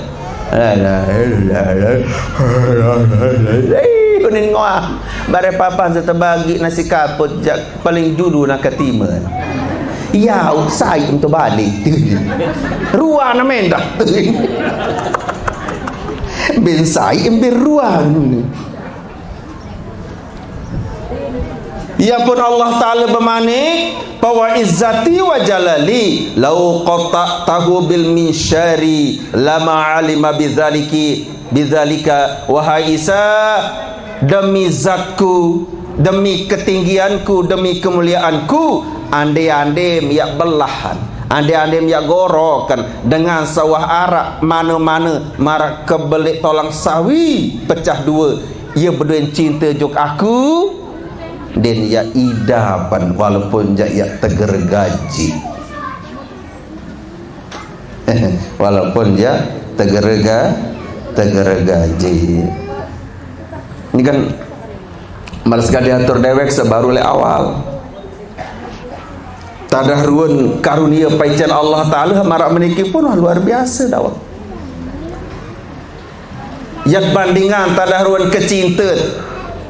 Kuning ngoah bare papan setebagi nasi kaput jak paling judu nak ketiman. Ya usai untuk balik. Ruang mendah. Ben sai ember ruang. Ya pun Allah Ta'ala bermanik bahwa izzati wa jalali lau qata'tahu bil minsyari lama alima bidzalika wahai Isa, demi zatku, demi ketinggianku, demi kemuliaanku, andai-andai miak belahan, andai-andai miak gorokan dengan sawah arak mana-mana marak kebelik tolong sawi pecah dua, ia berdua cinta juk aku dan ya idapan walaupun ya teger gaji. Walaupun ya teger gaji. Ini kan malas gak diatur dewek sebaru le awal. Tadah ruun karunia paicen Allah Ta'ala marak meniki pun luar biasa dawak. Yang bandingan tadah ruun kecinta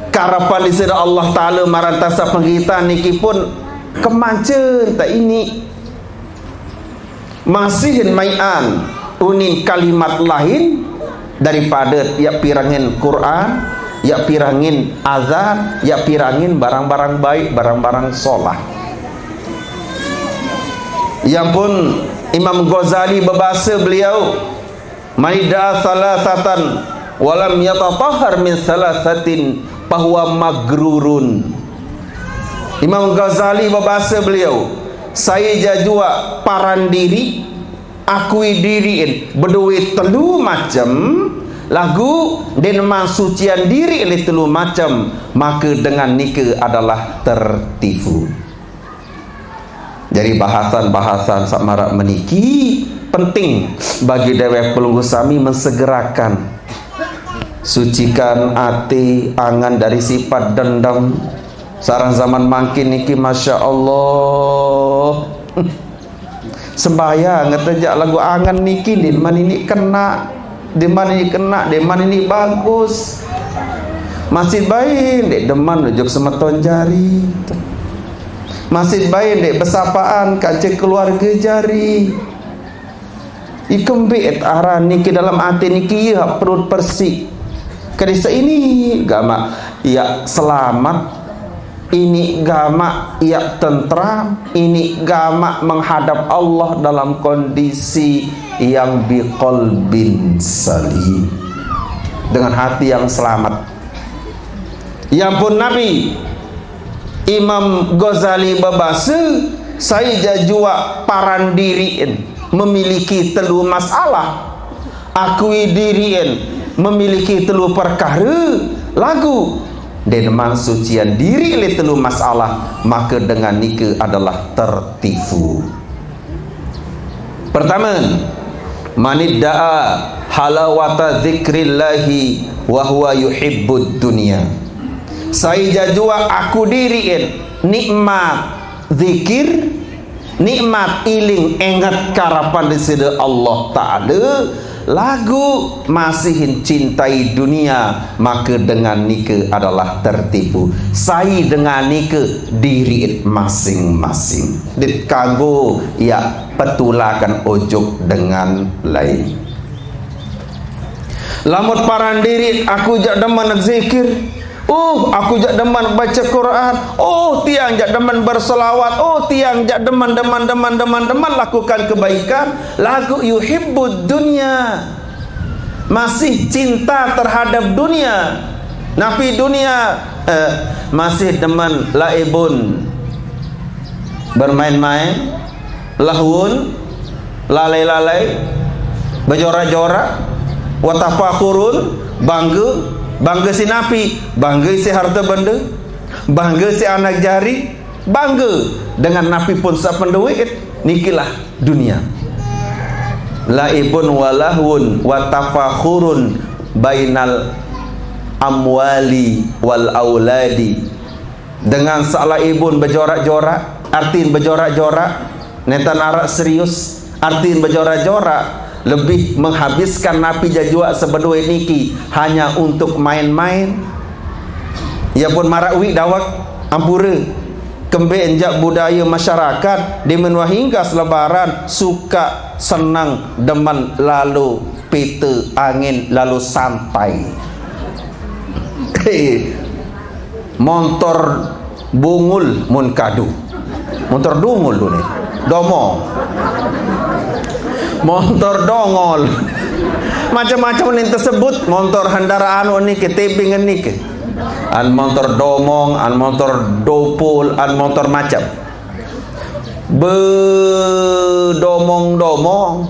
karapan di sira Allah Ta'ala marantasa penghitan niki pun kemancen tak ini masihin mayan unin kalimat lain daripada ya pirangin Quran, ya pirangin azan, ya pirangin barang-barang baik, barang-barang solah. Yang pun Imam Ghazali berbahasa beliau maida salasatan walam yatatahhar min salasatin bahwa magrurun. Imam Ghazali berbahasa beliau, saya jajua paran diri, akui diriin berdua telu macam lagu dan masucian diri oleh telu macam, maka dengan nikah adalah tertipu. Jadi bahasan-bahasan samarak meniki penting bagi dewek pelunggu sami mensegerakan sucikan hati angan dari sifat dendam. Sarang zaman makin niki masya Allah sembahyang ngetajak lagu angan niki di mana ini kena, di mana ini kena, di mana ini bagus. Masih baik dek deman ujuk semeton jari, masih baik dek bersapaan kaca keluarga jari. Ikembit arah niki dalam hati niki ya perut bersih. Kedisa ini gama ya selamat, ini gama ya tentram, ini gama menghadap Allah dalam kondisi yang biqalbin salim, dengan hati yang selamat. Ya pun Nabi Imam Ghazali berbahasa, saya jajua paran diriin memiliki telu masalah, akui diriin memiliki telu perkara lagu dan mansucian diri oleh telu masalah, maka dengan nikah adalah tertipu. Pertama, manidda'a halawata zikrillahi wa huwa yuhibbud dunya. Saya jajua aku diriin nikmat zikir, nikmat iling ingat karapan di sisi Allah Ta'ala, lagu masihin cintai dunia, maka dengan nikah adalah tertipu. Saya dengan nikah diri masing-masing dikago ya petulakan ojuk dengan lain. Lamut paran diri aku jak demen nak zikir, Aku jak demen baca Quran. Tiang jak demen berselawat. Tiang jak demen lakukan kebaikan. Lagu yuhibbud dunya, masih cinta terhadap dunia. Nafi dunia masih demen laibun, bermain-main, lahun, lalai-lalai, berjorak-jorak, watafakhurun, bangga si napi, bangga si harta benda, bangga si anak jari, bangga dengan napi pun sapan duit. Nikilah dunia. Laibun walahun watafakhurun bainal amwali wal auladi. Dengan salaibun berjorak-jorak, artiin berjorak-jorak, netan arak serius, artiin berjorak-jorak, lebih menghabiskan napi jajua sebedua niki hanya untuk main-main. Ya pun marakwi dawak ampura kembe enjak budaya masyarakat di menua hingga selebaran suka senang demen lalu peta angin lalu santai. Montor bungul mun kadu, montor dungul tu ni domong, montor dongol, macam-macam ni tersebut. Montor hendaraan ni ke tebing ni ke an montor domong, an montor dopul, an montor macam berdomong-domong,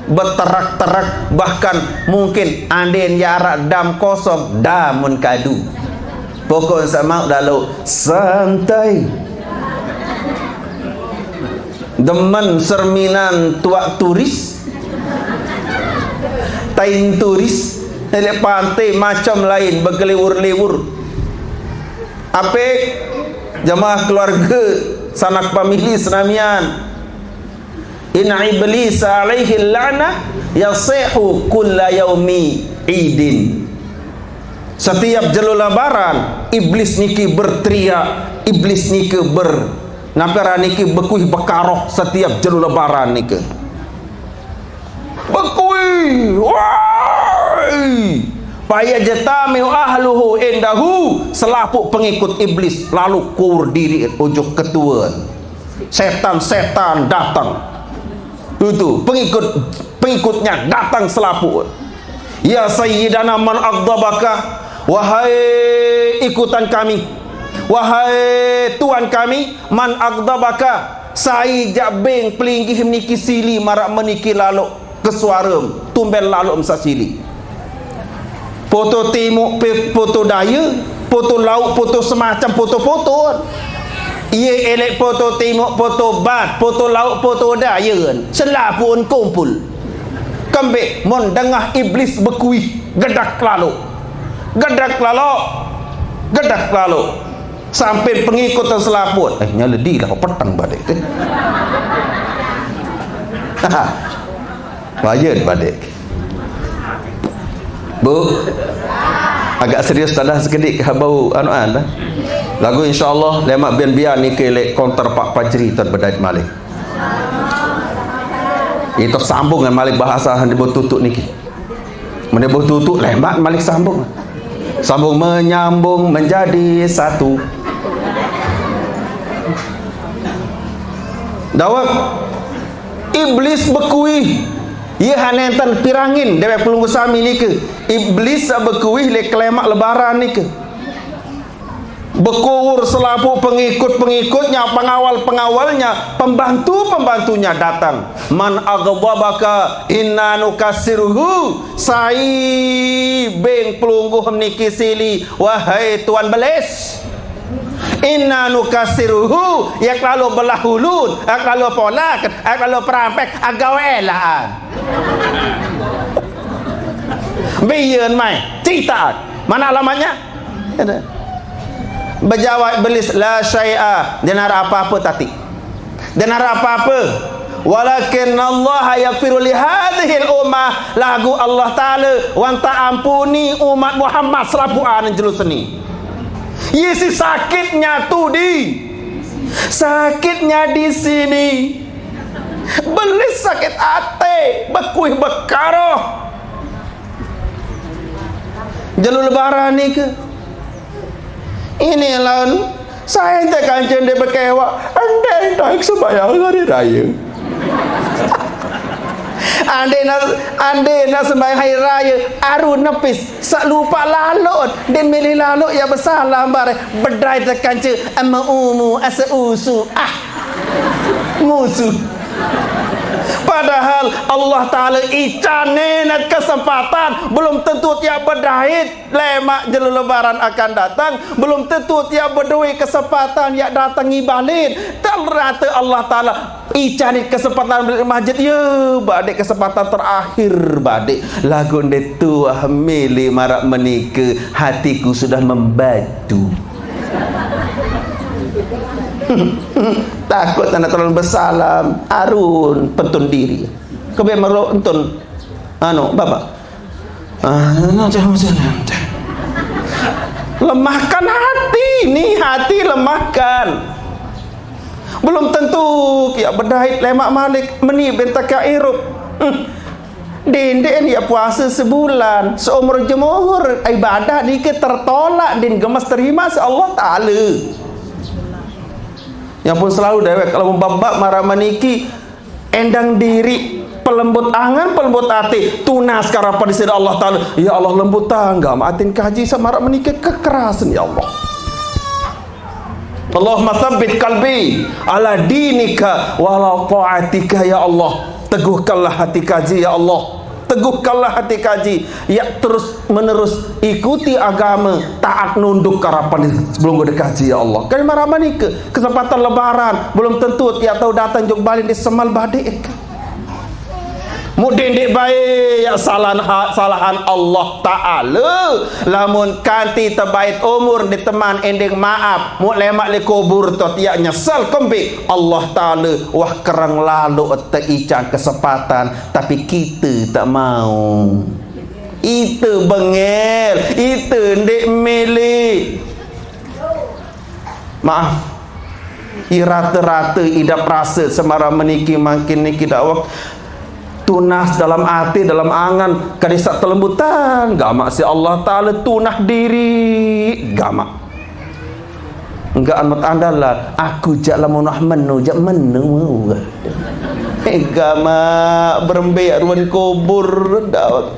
berterak-terak, bahkan mungkin anden jarak dam kosong damun kadu. Pokok sama dalu santai, demen cerminan tuak turis, tain turis, elek pantai macam lain bergelewur-lewur. Apek jamaah keluarga sanak pamili senamian. Inna iblis alaihi la'nah yasihu kulla yaumi idin. Setiap jalur lebaran iblis niki berteriak, iblis niki ngapera niki bekuih bekaroh setiap jalur lebaran niki. Bekuih, wai. Paya jetami ahluhu indahu, selapuk pengikut iblis lalu kur diri ujuk ketuan. Setan-setan datang. Itu pengikutnya datang selapuk. Ya sayyidana man aghdabaka, wahai ikutan kami, wahai tuan kami, man aghdabaka, sai jabeng pelinggih meniki sili marak meniki lalu kesuaram tumbel lalu sasili. Foto timuk, foto daya, foto laut, foto semacam foto-foto. Ia elek foto timuk, foto bat, foto laut, foto daya. Selapun kumpul. Kembik mon dengah iblis berkuih gedak lalu, gedak lalu sampai pengikut terselaput. Nyala di lah petang badek tu. Bayan badek. Bu, agak serius tadah sekedik bau anuan dah. Lagu insyaallah lemak bian-bian ni kelek counter Pak Fajri terbedait malik. Itu sambung dengan malik bahasa yang dibututuk niki. Mana bututuk lemak malik sambung. Sambung menyambung menjadi satu. Dawak iblis berkuih. Ia hanentan pirangin dewek pelunggu sami niki. Iblis berkuih le kelemak lebaran niki. Berkuur selapuk pengikut-pengikutnya, pengawal-pengawalnya, pembantu-pembantunya datang. Man aghdabaka inna nukassiruhu, sai beng pelungguh niki sili, wahai tuan belis. Inna nukassiruhu, yak lalu belahulun, yak lalu polak, yak lalu perampek, agawelaan. Biyen mai, cerita. Mana alamatnya? Ada. Berjawab iblis, la syai'a, dia nara apa-apa tati, dia nara apa-apa, walakin Allah yaghfiru li hadhil ummah, lagu Allah Ta'ala wan ta'ampuni umat Muhammad selapuan jelus ni. Yesi sakitnya tu sakitnya di sini, belis sakit hati, bekuih bekaroh jalur lebaran ni ke. Ini lawan saya tak kancing dia berkewa. Anda tak sembahyang hari raya. Ande nak sembahyang hari raya arun nepis sak lupa lalut dan milih lalut yang bersalah bare bedai tekan ce amma umu asa usu musuh. Padahal Allah Ta'ala icanet kesempatan. Belum tentu tiap berdahit lemak jelu lebaran akan datang. Belum tentu tiap berduit kesempatan yang datangi balik. Ternyata Allah Ta'ala icanet kesempatan balik masjid. Ya badik kesempatan terakhir badik. Lagu itu milih marak menikah. Hatiku sudah membatu. Takut anak terlalu bersalam arun pentun diri kebe maro entun bapak lemahkan hati ni, hati lemahkan. Belum tentu ya berdahit lemak malik meni bentaka irup Dendek ya puasa sebulan seumur jemur ibadah dikit tertolak din gemas terima se Allah Ta'ala. Yang pun selalu dewek kalau membabak marah meniki endang diri pelembut angan pelembut hati tunas karapan di sini Allah Ta'ala. Ya Allah lembut tangga maatin kaji sama marah meniki kekerasan ya Allah. Allahumma tsabbit qalbi ala dinika walau ta'atika ya Allah. Teguhkanlah hati kaji ya Allah. Teguhkanlah hati kaji ya terus menerus ikuti agama taat nunduk karapan sebelum gue kaji ya Allah. Kan marah ke kesempatan lebaran belum tentu ya tahu datang jog balik di semal badik mudin dek baik ya salahan Allah Ta'ala lamun kanti terbaik umur di teman ending maaf mu lemak le kubur tu tiak nyesal kembi Allah Ta'ala wah kerang lalu teican kesempatan tapi kita tak mau itu bengel itu ndek milih maaf irata-rata idap rasa semara meniki makin niki dakwah tunas dalam hati dalam angan kadisak telembutan gamak si Allah Ta'ala tunah diri gamak enggak amat andalan aku jak lamunah menu jak menu gamak berembek ruan kubur dawat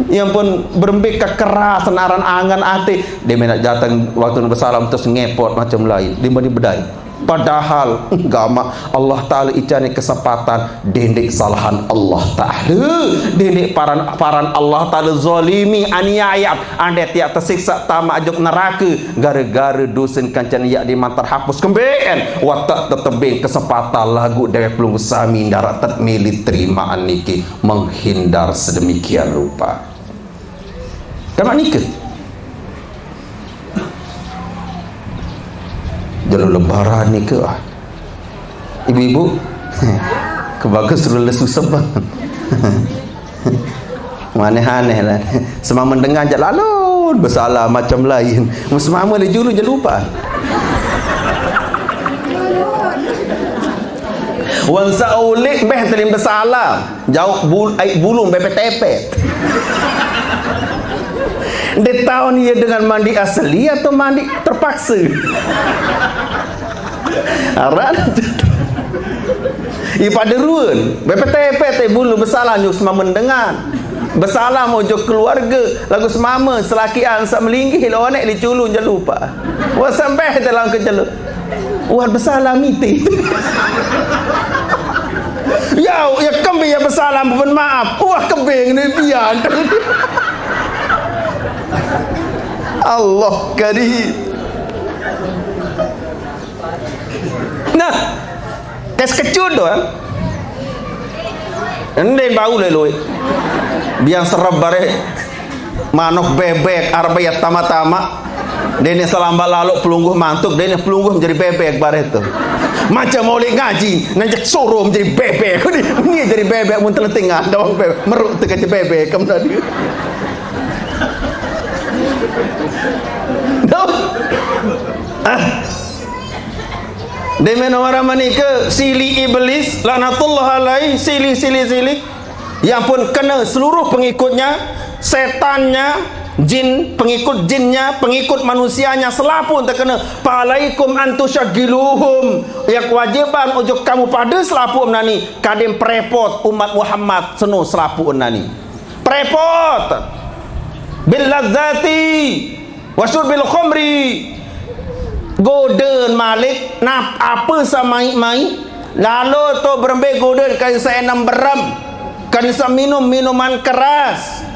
yang pun berembek kekerasan aran angan hati dia nak datang waktu bersalam terus ngepot macam lain dia meni bedai. Padahal gama Allah Ta'ala icani kesempatan dendek salahan Allah Ta'ala dendek paran Allah Ta'ala zalimi aniaya anda tiap tersiksa tamak ajok neraka gara-gara dosen kancan yak di mantar hapus kembeen watak tetebing kesempatan lagu dewek pelunggu sami darat termili terimaan niki menghindar sedemikian rupa kamak nikah jalur lebaran ni ke ibu-ibu kebagus suruh lesu sebab aneh-aneh lah semua mendengar je lalu bersalah macam lain semua le juru je lupa wan saulik beh terim bersalah jauh bulung bepet-tepet dia tahu ni dengan mandi asli atau mandi terpaksa. Aran pada ruan bepet-tepet bulu bersalah nyuk semua mendengar bersalah mojok keluarga lagu semama selakian sak melinggih lawanek diculun je lupa wah sampai dalam kejeluk wah bersalah miti ya kembi ya bersalah mohon maaf wah kembing ni biar Allah karim. Nah, kes kecut doang. Endai bau leloi. Biang serap bare manuk bebek arbaya tama-tama. Dene selamba lalu pelungguh mantuk, dene pelungguh menjadi bebek bare itu. Macam mau ngaji, nanjak suruh menjadi bebek. Ini jadi bebek mun teletengah dawang bebek meruk tekan bebek kamu tadi. Demi orang menikah sili iblis laknatullah alaih sili yang pun kena seluruh pengikutnya setannya jin, pengikut jinnya, pengikut manusianya selapun terkena palaikum antusyagiluhum, yang kewajiban ujuk kamu pada selapun nani kadim prepot umat Muhammad seno selapun nani prepot bil ladzati wasyur bil khomri goden malik nap apa samai-mai lalu tu berembe goden kan saya enam beram kan saya minum minuman keras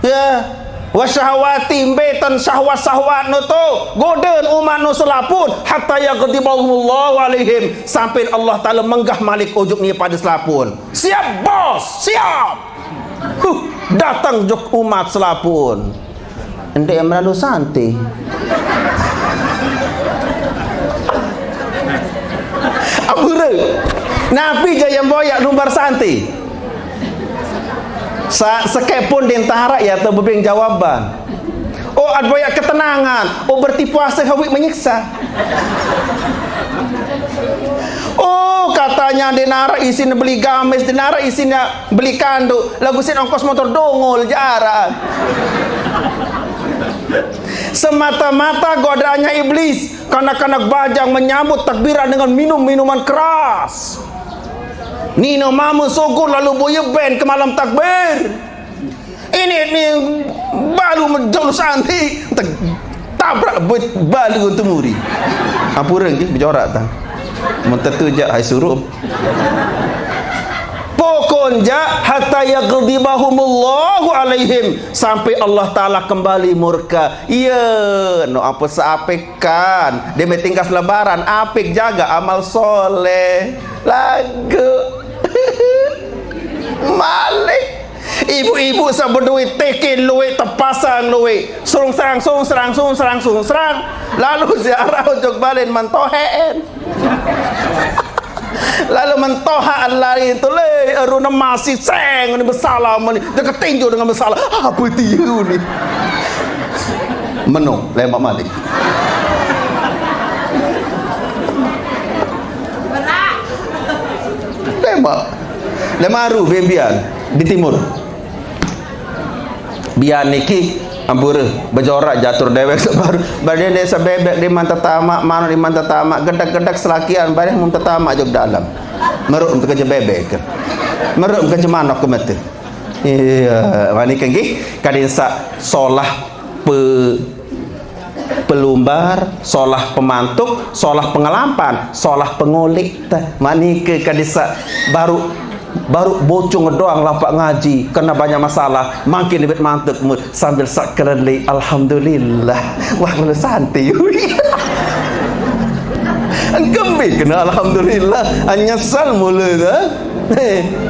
ya wasyahawati betan syahwat-syahwat no to goden umat no selapun hatta yaqdibahumullahu alaihim sampai Allah Ta'ala menggah malik ujuk ni pada selapun. Siap bos, siap. Datang juk umat selapun. Endek melalu santai. Abure Nabi jaya boyak lumbar santai. Sekepun di antara ya atau bebeng jawaban. Oh ada banyak ketenangan. Oh berarti puasa hawik menyiksa. Oh katanya dinara isin beli gamis, dinara isinya beli kanduk, lagu sin ongkos motor dongol jarak. Semata-mata godaannya iblis. Kanak-kanak bajang menyambut takbiran dengan minum minuman keras. Nino mamu sogur lalu boya band ke malam takbir. Ini baru menjauh santi tabrak balu untuk muri. Ampura ke berjorak tak. Mentetu je hai suruh. Pokoknya hatta yaghdibahumullahu alaihim sampai Allah Ta'ala kembali murka. Ya no apa seapekan dia metingkas lebaran apik jaga amal soleh lagu malik ibu-ibu sa berduit tekin luit terpasang luit surung serang lalu ziarah ujung balin mentohen lalu mentoha lari itu le aruna masih seng ni bersalah ni dia ketinju dengan bersalah apa tiu ni menung lemak malik lemak aru bian di timur bian niki ampura berjorak jatuh dewek sebaru badan desa bebek di manta tamak mana di manta tamak gedak-gedak selakian badan mum tamak jog dalam meruk untuk kerja bebek meruk kerja manok ke mata iya manikan ki kadinsa solah pelumbar, solah pemantuk, solah pengelampan, solah pengolik manika kadisa baru bocong doang lapak ngaji kena banyak masalah makin lebih mantuk sambil sak keleli alhamdulillah wah boleh santai gembir kena alhamdulillah nyesal mula dah.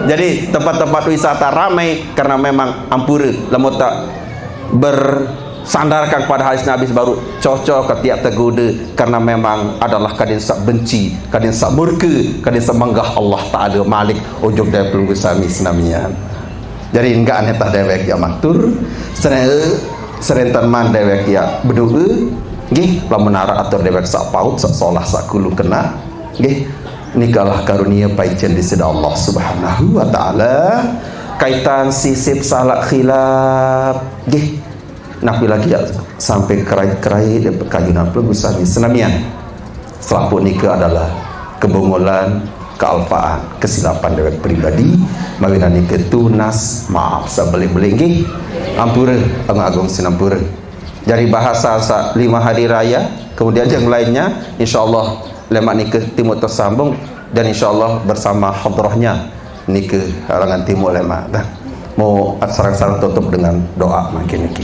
Jadi tempat-tempat wisata ramai karena memang ampura lamun tak sandarkan pada hadis Nabi baru cocok ketiak tergoda karena memang adalah kadin sak benci, kadin sak murka, kadin sak menggah Allah Ta'ala malik ujung dari pelunggu sami senamian. Jadi enggak aneh tak dewek ya maktur serentan man dewek ya berdoa nggih lamun arah atur dewek sak paut sak solah sak kulu kena nggih nikalah karunia paijen di sida Allah Subhanahu wa taala kaitan sisip salak khilaf nggih napi lagi ya sampai kerai-kerai dan perkayunan pelgusan senamian selaput nikah adalah kebongolan, kealpaan, kesilapan dewek pribadi mawina nikah tunas maaf sabeli-beli nggih ampura pengagung sinampura dari bahasa 5 hari raya kemudian yang lainnya insyaallah lemak nikah timur tersambung dan insyaallah bersama hadrahnya nikah halangan timur lemak dah mau sarang-sarang tutup dengan doa makin niki.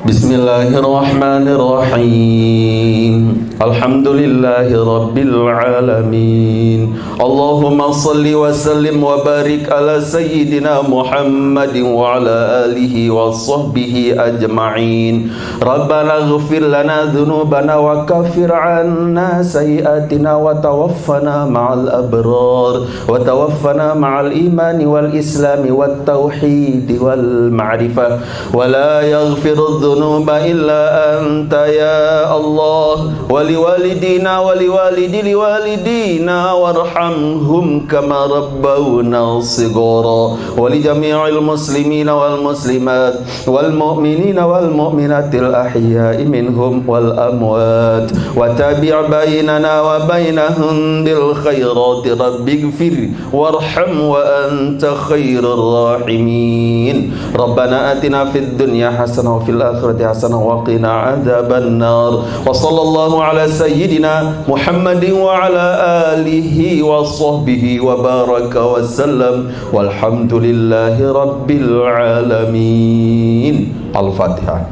Bismillahirrahmanirrahim. Alhamdulillahi rabbil alamin. Allahumma salli wa sallim wa barik ala sayyidina Muhammadin wa ala alihi wa sahbihi ajma'in. Rabbana ighfir lana dhunubana wa kaffir 'anna sayyi'atina wa tawaffana ma'al abrar wa tawaffana ma'al imani wal islami wat tauhid wal ma'rifah wa la yaghfir dhunuba illa anta ya Allah, wa liwalidina wa liwalidi liwalidina warhamhum kama rabbawna shighara, wa li jami'il muslimina wal muslimat wal mu'minina wal mu'minatil ahya'i minhum wal amwat, wa tabi' bainana wa bainahum bil khairati rabbighfir warham wa anta khairur rahimin. Rabbana atina fid dunya hasanah wa fil akhirati hasanah wa qina adzaban nar. Wa sallallahu ala sayyidina Muhammadin wa ala alihi wa sahbihi wa baraka wa sallam walhamdulillahi rabbil alamin. Al-Fatihah.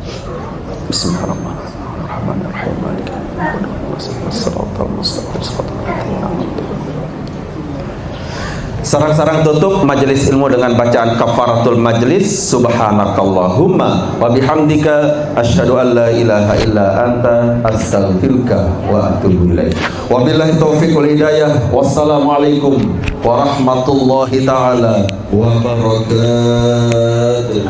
Bismillahirrahmanirrahim. Maliki yaumiddin. Sarang-sarang tutup majelis ilmu dengan bacaan kafaratul majlis. Subhanakallahumma wa bihamdika asyhadu an la ilaha illa anta astaghfiruka wa atubu ilaik. Wabillahi taufiq wal hidayah. Wassalamualaikum warahmatullahi taala wabarakatuh.